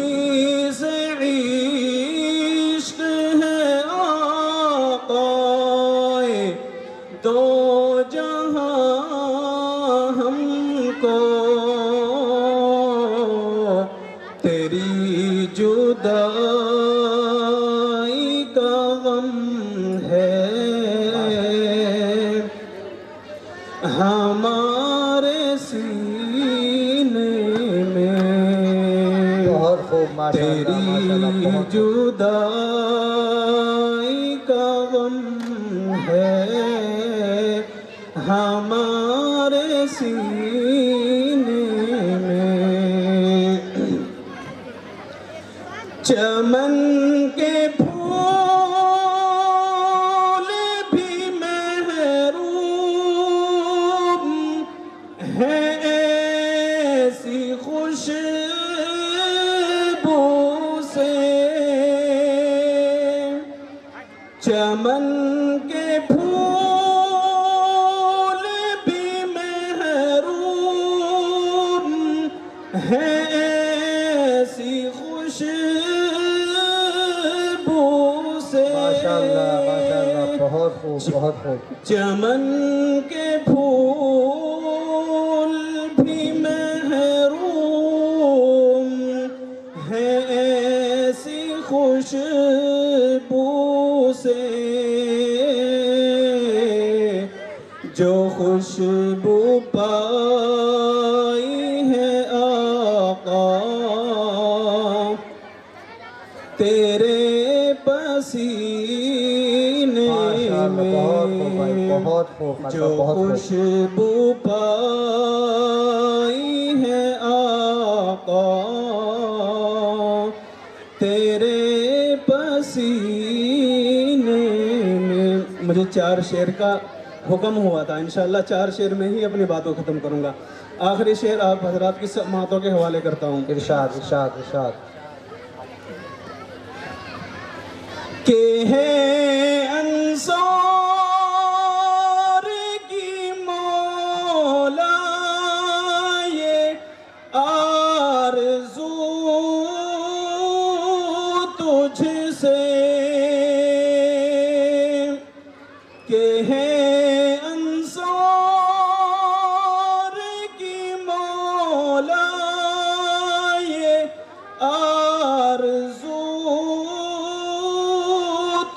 تمہیں سے عشق ہے آقائے دو جہاں ہم کو، تیری جدائی کا غم ہے ہمارے سینے میں، تیری جدائی کا غم ہے ہمارے سینے میں، چمن کے پھول بھی محروم ہے ایسی خوشبو سے، چمن کے پھول بھی محروم ہے ایسی خوشبو سے، بہت خوب بہت خوب، چمن کے پھول بھی محروم ہے ایسی خوشبو سے، جو خوشبو پائی ہے آقا تیرے پسینے میں، جو خوشبو پائی ہے آقا تیرے پسینے میں۔ مجھے 4 شعر کا حکم ہوا تھا، انشاءاللہ 4 شعر میں ہی اپنی باتوں ختم کروں گا۔ آخری شعر آپ حضرات کی سماعتوں کے حوالے کرتا ہوں۔ ارشاد ارشاد ارشاد۔ کہ ہے انصار کی مولا یہ آرزو تجھ سے، کہ ہے انصار کی مولا یہ آرزو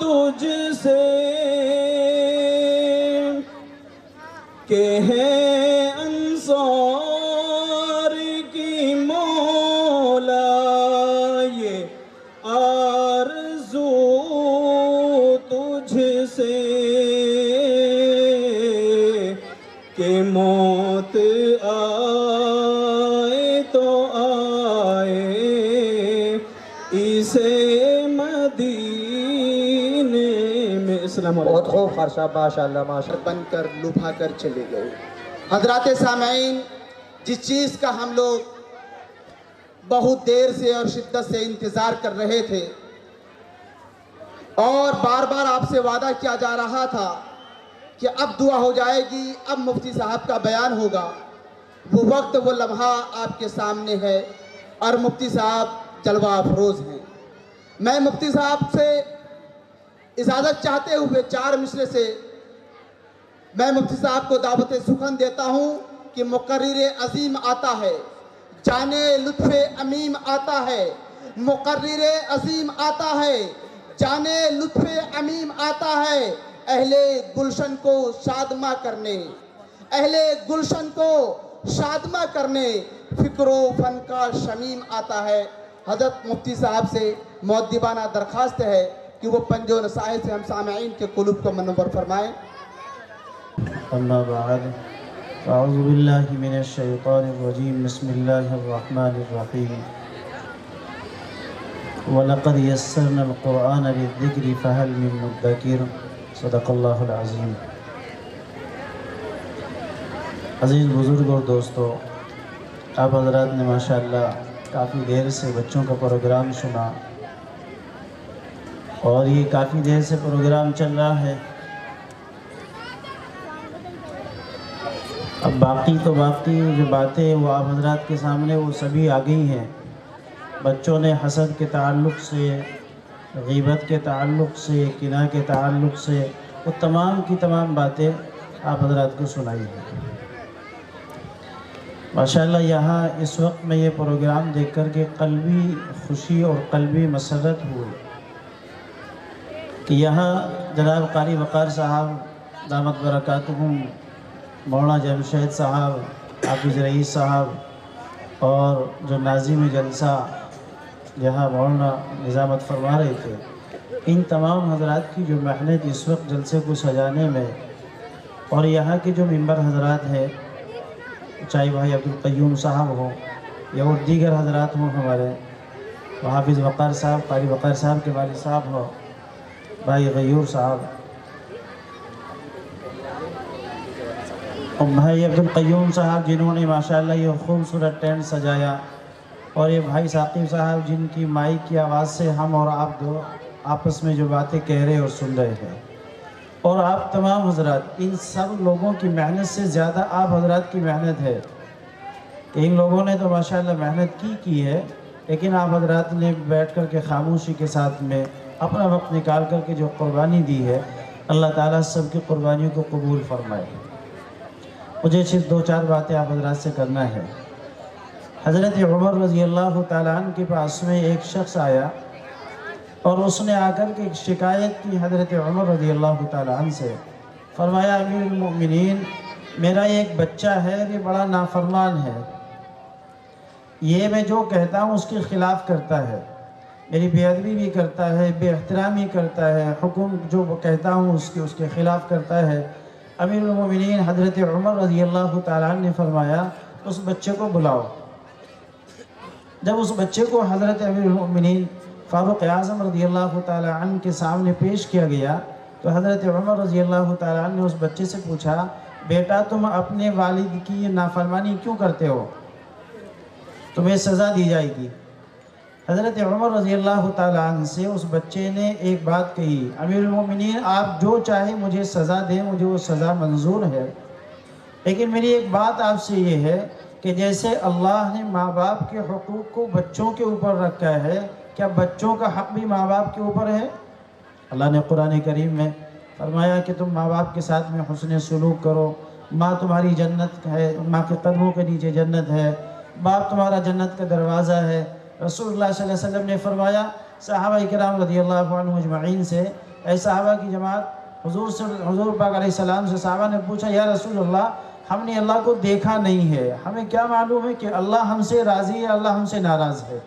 تجھ سے، کہ ہے انصار کی مولا یہ آرزو تجھ سے، کہ موت آئے تو آئے اسے مدینے میں۔ السلام علیکم۔ بہت خوب خرشہ، ماشاءاللہ ماشاءاللہ۔ بن کر لبھا کر چلے گئے۔ حضرات سامعین، جس چیز کا ہم لوگ بہت دیر سے اور شدت سے انتظار کر رہے تھے اور بار بار آپ سے وعدہ کیا جا رہا تھا کہ اب دعا ہو جائے گی، اب مفتی صاحب کا بیان ہوگا، وہ وقت وہ لمحہ آپ کے سامنے ہے اور مفتی صاحب جلوہ افروز ہیں۔ میں مفتی صاحب سے اجازت چاہتے ہوئے 4 مصرے سے میں مفتی صاحب کو دعوت سخن دیتا ہوں کہ مقرر عظیم آتا ہے، جانے لطف امیم آتا ہے، مقرر عظیم آتا ہے، جانے لطف امیم آتا ہے، اہل گلشن کو شادمہ کرنے، اہل گلشن کو شادمہ کرنے، فکر و فن کا شمیم آتا ہے۔ حضرت مفتی صاحب سے مؤدبانہ درخواست ہے کہ وہ پنج و نصائح سے ہم سامعین کے قلوب کو منور فرمائیں۔ اما بعد، اعوذ باللہ من الشیطان الرجیم، بسم اللہ الرحمن الرحیم۔ وَلَقَدْ يَسَّرْنَا الْقُرْآنَ لِلذِّكْرِ فَهَلْ مِن مُدَّكِرٍ۔ صدق اللہ العظیم۔ عزیز بزرگ اور دوستو، آپ حضرات نے ماشاءاللہ کافی دیر سے بچوں کا پروگرام سنا اور یہ کافی دیر سے پروگرام چل رہا ہے۔ اب باقی جو باتیں وہ آپ حضرات کے سامنے وہ سبھی آ گئی ہیں، بچوں نے حسد کے تعلق سے، غیبت کے تعلق سے، کناہ کے تعلق سے وہ تمام کی تمام باتیں آپ حضرات کو سنائی ہیں۔ ماشاءاللہ یہاں اس وقت میں یہ پروگرام دیکھ کر کے قلبی خوشی اور قلبی مسرت ہوئی کہ یہاں جناب قاری وقار صاحب دامت برکاتہم، مولانا جمشید صاحب، حافظ رئیس صاحب اور جو ناظم جلسہ یہاں مولانا نظامت فرما رہے تھے، ان تمام حضرات کی جو محنت اس وقت جلسے کو سجانے میں، اور یہاں کے جو ممبر حضرات ہیں، چاہے بھائی عبدالقیوم صاحب ہوں یا اور دیگر حضرات ہوں ہمارے، حافظ وقار صاحب، قاری وقار صاحب کے والد صاحب ہوں، بھائی غیور صاحب اور بھائی عبدالقیوم صاحب جنہوں نے ماشاءاللہ یہ خوبصورت ٹینٹ سجایا، اور یہ بھائی ثاقب صاحب جن کی مائک کی آواز سے ہم اور آپ دو آپس میں جو باتیں کہہ رہے اور سن رہے ہیں، اور آپ تمام حضرات، ان سب لوگوں کی محنت سے زیادہ آپ حضرات کی محنت ہے کہ ان لوگوں نے تو ماشاءاللہ محنت کی ہے، لیکن آپ حضرات نے بیٹھ کر کے خاموشی کے ساتھ میں اپنا وقت نکال کر کے جو قربانی دی ہے، اللہ تعالیٰ سب کی قربانیوں کو قبول فرمائے۔ مجھے صرف 2-4 باتیں آپ حضرات سے کرنا ہے۔ حضرت عمر رضی اللہ تعالیٰ عنہ کے پاس میں ایک شخص آیا اور اس نے آ کر کے ایک شکایت کی حضرت عمر رضی اللہ تعالیٰ عنہ سے، فرمایا امیر المؤمنین میرا ایک بچہ ہے، یہ بڑا نافرمان ہے، یہ میں جو کہتا ہوں اس کے خلاف کرتا ہے، میری بے ادبی بھی کرتا ہے، بے احترامی کرتا ہے، حکم جو کہتا ہوں اس کے خلاف کرتا ہے۔ امیر المؤمنین حضرت عمر رضی اللہ تعالیٰ عنہ نے فرمایا اس بچے کو بلاؤ۔ جب اس بچے کو حضرت امیر المؤمنین فاروق اعظم رضی اللہ تعالیٰ عنہ کے سامنے پیش کیا گیا تو حضرت عمر رضی اللہ تعالیٰ عنہ نے اس بچے سے پوچھا، بیٹا تم اپنے والد کی یہ نافرمانی کیوں کرتے ہو؟ تمہیں سزا دی جائے گی۔ حضرت عمر رضی اللہ تعالیٰ عنہ سے اس بچے نے ایک بات کہی، امیر المؤمنین آپ جو چاہے مجھے سزا دیں، مجھے وہ سزا منظور ہے، لیکن میری ایک بات آپ سے یہ ہے کہ جیسے اللہ نے ماں باپ کے حقوق کو بچوں کے اوپر رکھا ہے، کیا بچوں کا حق بھی ماں باپ کے اوپر ہے؟ اللہ نے قرآن کریم میں فرمایا کہ تم ماں باپ کے ساتھ میں حسن سلوک کرو، ماں تمہاری جنت ہے، ماں کے قدموں کے نیچے جنت ہے، باپ تمہارا جنت کا دروازہ ہے۔ رسول اللہ صلی اللہ علیہ وسلم نے فرمایا صحابہ کرام رضی اللہ عنہم اجمعین سے، اے صحابہ کی جماعت، حضور پاک علیہ السلام سے صحابہ نے پوچھا یا رسول اللہ ہم نے اللہ کو دیکھا نہیں ہے، ہمیں کیا معلوم ہے کہ اللہ ہم سے راضی ہے، اللہ ہم سے ناراض ہے؟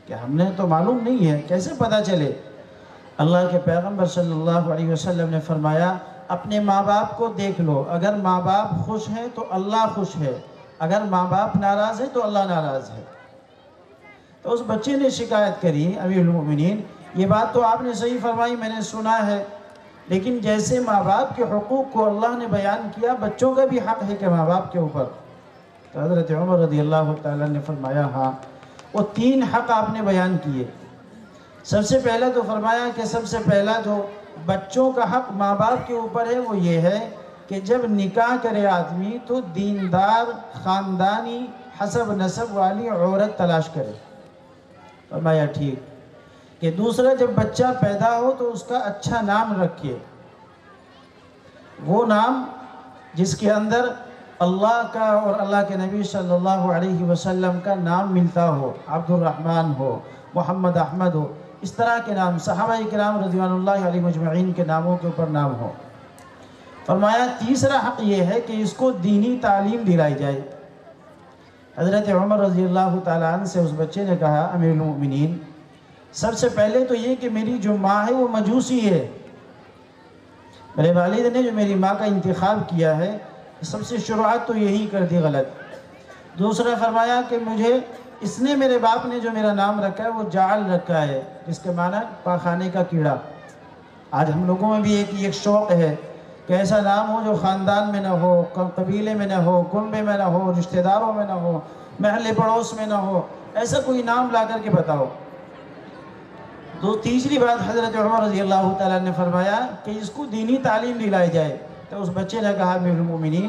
کہ ہم نے تو معلوم نہیں ہے، کیسے پتہ چلے؟ اللہ کے پیغمبر صلی اللہ علیہ وسلم نے فرمایا اپنے ماں باپ کو دیکھ لو، اگر ماں باپ خوش ہیں تو اللہ خوش ہے، اگر ماں باپ ناراض ہیں تو اللہ ناراض ہے۔ تو اس بچے نے شکایت کری، امیر المؤمنین یہ بات تو آپ نے صحیح فرمائی، میں نے سنا ہے، لیکن جیسے ماں باپ کے حقوق کو اللہ نے بیان کیا، بچوں کا بھی حق ہے کہ ماں باپ کے اوپر۔ تو حضرت عمر رضی اللہ تعالیٰ نے فرمایا ہاں، وہ 3 حق آپ نے بیان کیے۔ سب سے پہلا تو فرمایا کہ سب سے پہلا جو بچوں کا حق ماں باپ کے اوپر ہے وہ یہ ہے کہ جب نکاح کرے آدمی تو دیندار، خاندانی، حسب نسب والی عورت تلاش کرے۔ فرمایا ٹھیک۔ کہ دوسرا جب بچہ پیدا ہو تو اس کا اچھا نام رکھیے، وہ نام جس کے اندر اللہ کا اور اللہ کے نبی صلی اللہ علیہ وسلم کا نام ملتا ہو، عبد الرحمن ہو، محمد احمد ہو، اس طرح کے نام صحابہ کرام رضوان اللہ علیہ مجمعین کے ناموں کے اوپر نام ہو۔ فرمایا تیسرا حق یہ ہے کہ اس کو دینی تعلیم دلائی جائے۔ حضرت عمر رضی اللہ تعالیٰ عنہ سے اس بچے نے کہا امیر المؤمنین سب سے پہلے تو یہ کہ میری جو ماں ہے وہ مجوسی ہے، میرے والد نے جو میری ماں کا انتخاب کیا ہے سب سے شروعات تو یہی کر دی غلط۔ دوسرا فرمایا کہ مجھے اس نے میرے باپ نے جو میرا نام رکھا ہے وہ جعل رکھا ہے، جس کے معنی پاخانے کا کیڑا۔ آج ہم لوگوں میں بھی ایک شوق ہے کہ ایسا نام ہو جو خاندان میں نہ ہو، قبیلے میں نہ ہو، کنبے میں نہ ہو، رشتہ داروں میں نہ ہو، محلے پڑوس میں نہ ہو، ایسا کوئی نام لا کر کے بتاؤ۔ تو تیسری بات حضرت عمر رضی اللہ تعالیٰ نے فرمایا کہ اس کو دینی تعلیم دلائی جائے۔ تو اس بچے نے کہا امیر المؤمنین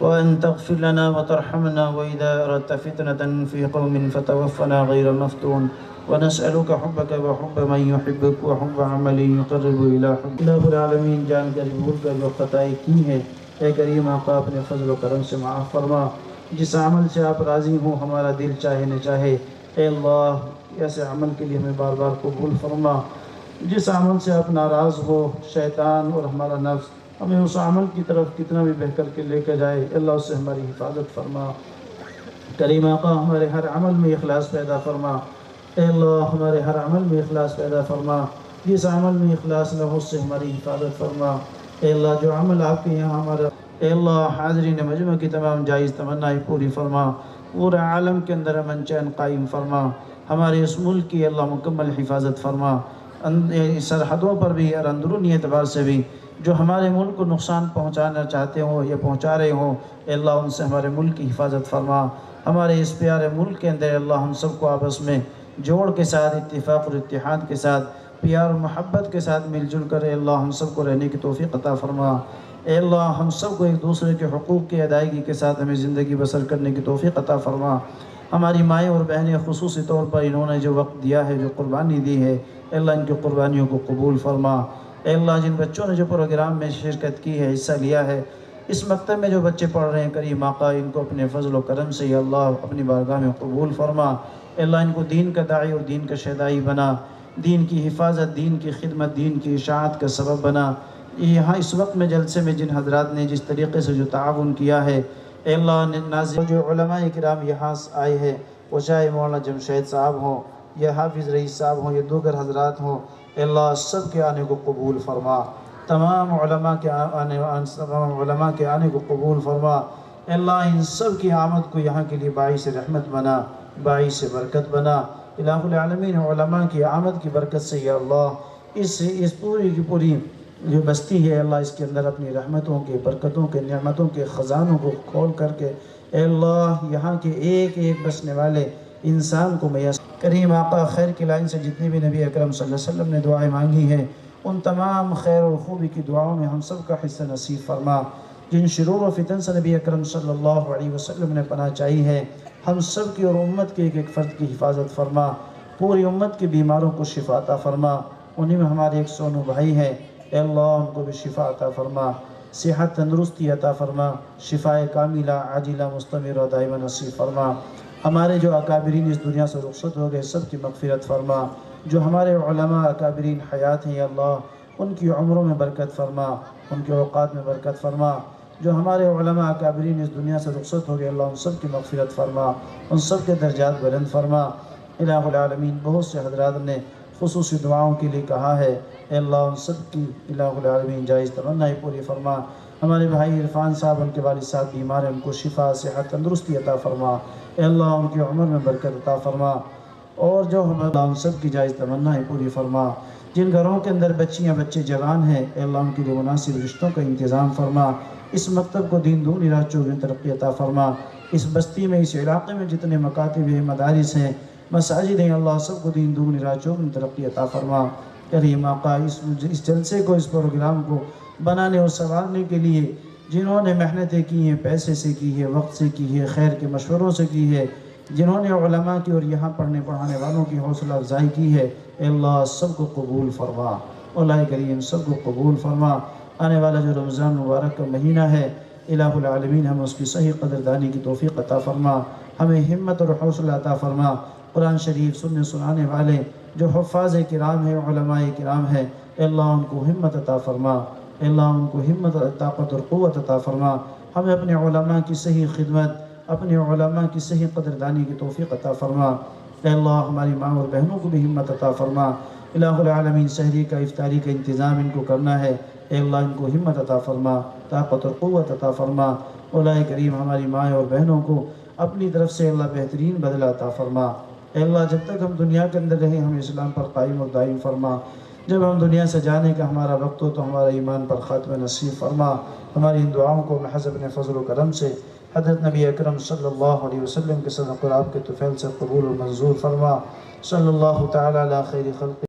وأن تغفر لنا وترحمنا، وإذا أردت فتنة في قوم فتوفنا غير مفتون، ونسألك حبك وحب من يحبك وحب عمل يقرب إلى حب الہ العالمین. جان کر بھول کر جو خطائیں کی ہیں اے کریم آقا اپنے فضل و کرم سے معاف فرما. جس عمل سے آپ راضی ہوں ہمارا دل چاہے نہ چاہے اے اللہ ایسے عمل کے لیے ہمیں بار بار قبول فرما. جس عمل سے آپ ناراض ہو شیطان اور ہمارا نفس ہمیں اس عمل کی طرف کتنا بھی بہتر کے لے کے جائے اللہ اس سے ہماری حفاظت فرما. کریم آقا ہمارے ہر عمل میں اخلاص پیدا فرما. اے اللہ ہمارے ہر عمل میں اخلاص پیدا فرما. جس عمل میں اخلاص نہ ہو اس سے ہماری حفاظت فرما. اے اللہ جو عمل آپ کے یہاں ہمارا اے اللہ حاضرین مجمع کی تمام جائز تمنائیں پوری فرما. پورے عالم کے اندر امن چین قائم فرما. ہمارے اس ملک کی اللہ مکمل حفاظت فرما. سرحدوں پر بھی اور اندرونی اعتبار سے بھی جو ہمارے ملک کو نقصان پہنچانا چاہتے ہوں یا پہنچا رہے ہوں اے اللہ ان سے ہمارے ملک کی حفاظت فرما. ہمارے اس پیارے ملک کے اندر اللہ ہم سب کو آپس میں جوڑ کے ساتھ اتفاق اور اتحاد کے ساتھ پیار و محبت کے ساتھ مل جل کر اے اللہ ہم سب کو رہنے کی توفیق عطا فرما. اے اللہ ہم سب کو ایک دوسرے کے حقوق کی ادائیگی کے ساتھ ہمیں زندگی بسر کرنے کی توفیق عطا فرما. ہماری مائیں اور بہنیں خصوصی طور پر انہوں نے جو وقت دیا ہے جو قربانی دی ہے اے اللہ ان کی قربانیوں کو قبول فرما. اے اللہ جن بچوں نے جو پروگرام میں شرکت کی ہے حصہ لیا ہے اس مکتب میں جو بچے پڑھ رہے ہیں کریم آقا ان کو اپنے فضل و کرم سے یا اللہ اپنی بارگاہ میں قبول فرما. اے اللہ ان کو دین کا داعی اور دین کا شیدائی بنا. دین کی حفاظت دین کی خدمت دین کی اشاعت کا سبب بنا. یہاں اس وقت میں جلسے میں جن حضرات نے جس طریقے سے جو تعاون کیا ہے اے اللہ ناظر جو علماء کرام یہاں آئے ہیں وہ چاہے مولانا جمشید صاحب ہوں یا حافظ رئیس صاحب ہوں یا دوگر حضرات ہوں اے اللہ سب کے آنے کو قبول فرما. تمام علماء کے آنے کو قبول فرما. اے اللہ ان سب کی آمد کو یہاں کے لیے باعث رحمت بنا باعث برکت بنا. الہ العالمین علماء کی آمد کی برکت سے یا اللہ اس پوری کی پوری جو بستی ہے اللہ اس کے اندر اپنی رحمتوں کے برکتوں کے نعمتوں کے خزانوں کو کھول کر کے اے اللہ یہاں کے ایک ایک بسنے والے انسان کو میسر. کریم آقا خیر کی لائن سے جتنی بھی نبی اکرم صلی اللہ علیہ وسلم نے دعائیں مانگی ہیں ان تمام خیر اور خوبی کی دعاؤں میں ہم سب کا حصہ نصیب فرما. جن شرور و فتن سے نبی اکرم صلی اللہ علیہ وسلم نے پناہ چاہی ہے ہم سب کی اور امت کے ایک ایک فرد کی حفاظت فرما. پوری امت کے بیماروں کو شفا عطا فرما. انہی میں ہمارے ایک سونو بھائی ہیں اے اللہ ان کو بھی شفا عطا فرما. صحت تندرستی عطا فرما. شفاء کاملہ عاجلہ مستمرہ دائمہ نصیب فرما. ہمارے جو اکابرین اس دنیا سے رخصت ہو گئے سب کی مغفرت فرما. جو ہمارے علماء اکابرین حیات ہیں یا اللہ ان کی عمروں میں برکت فرما ان کے اوقات میں برکت فرما. جو ہمارے علماء اکابرین اس دنیا سے رخصت ہو گئے اللہ ان سب کی مغفرت فرما ان سب کے درجات بلند فرما. الہ العالمین بہت سے حضرات نے خصوصی دعاؤں کے لیے کہا ہے اے اللہ ان سب کی الہ العالمین جائز تمنائیں پوری فرما. ہمارے بھائی عرفان صاحب ان کے والد صاحب بیمار ہیں ان کو شفا صحت تندرستی عطا فرما. اے اللہ ان کی عمر میں برکت عطا فرما. اور جو اللہ ان سب کی جائز تمنائیں پوری فرما. جن گھروں کے اندر بچیاں بچے جوان ہیں اے اللہ ان کے لیے مناسب رشتوں کا انتظام فرما. اس مکتب کو دین دونی راہ چوگن ترقی عطا فرما. اس بستی میں اس علاقے میں جتنے مکاتب ہیں مدارس ہیں مساجد ہیں اللہ سب کو دین دونی راہ چوگن ترقی عطا فرما. کریم آقا اس جلسے کو اس پروگرام کو بنانے اور سنوارنے کے لیے جنہوں نے محنتیں کی ہیں پیسے سے کی ہے وقت سے کی ہے خیر کے مشوروں سے کی ہے جنہوں نے علماء کی اور یہاں پڑھنے پڑھانے والوں کی حوصلہ افزائی کی ہے اے اللہ سب کو قبول فرما. اللہ کریم سب کو قبول فرما. آنے والا جو رمضان مبارک کا مہینہ ہے الہ العالمین ہم اس کی صحیح قدردانی کی توفیق عطا فرما. ہمیں ہمت اور حوصلہ عطا فرما. قرآن شریف سننے سنانے والے جو حفاظ کرام ہیں علماء کرام ہیں اے اللہ ان کو ہمت عطا فرما. اے اللہ ان کو ہمت طاقت اور قوت عطا فرما. ہمیں اپنے علماء کی صحیح خدمت اپنے علماء کی صحیح قدردانی کی توفیق عطا فرما. اے اللہ ہماری ماں اور بہنوں کو بھی ہمت عطا فرما. الہ العالمین سحری کا افطاری کا انتظام ان کو کرنا ہے اے اللہ ان کو ہمت عطا فرما طاقت اور قوت عطا فرما. اللہ کریم ہماری ماں اور بہنوں کو اپنی طرف سے اللہ بہترین بدلہ عطا فرما. اے اللہ جب تک ہم دنیا کے اندر رہیں ہم اسلام پر قائم اور دائم فرما. جب ہم دنیا سے جانے کا ہمارا وقت ہو تو ہمارا ایمان پر خاتمہ نصیب فرما. ہماری ان دعاؤں کو محض اپنے فضل و کرم سے حضرت نبی اکرم صلی اللہ علیہ وسلم کے صدقہ اور آپ کے طفیل سے قبول و منظور فرما. صلی اللہ تعالی علی خیر خلق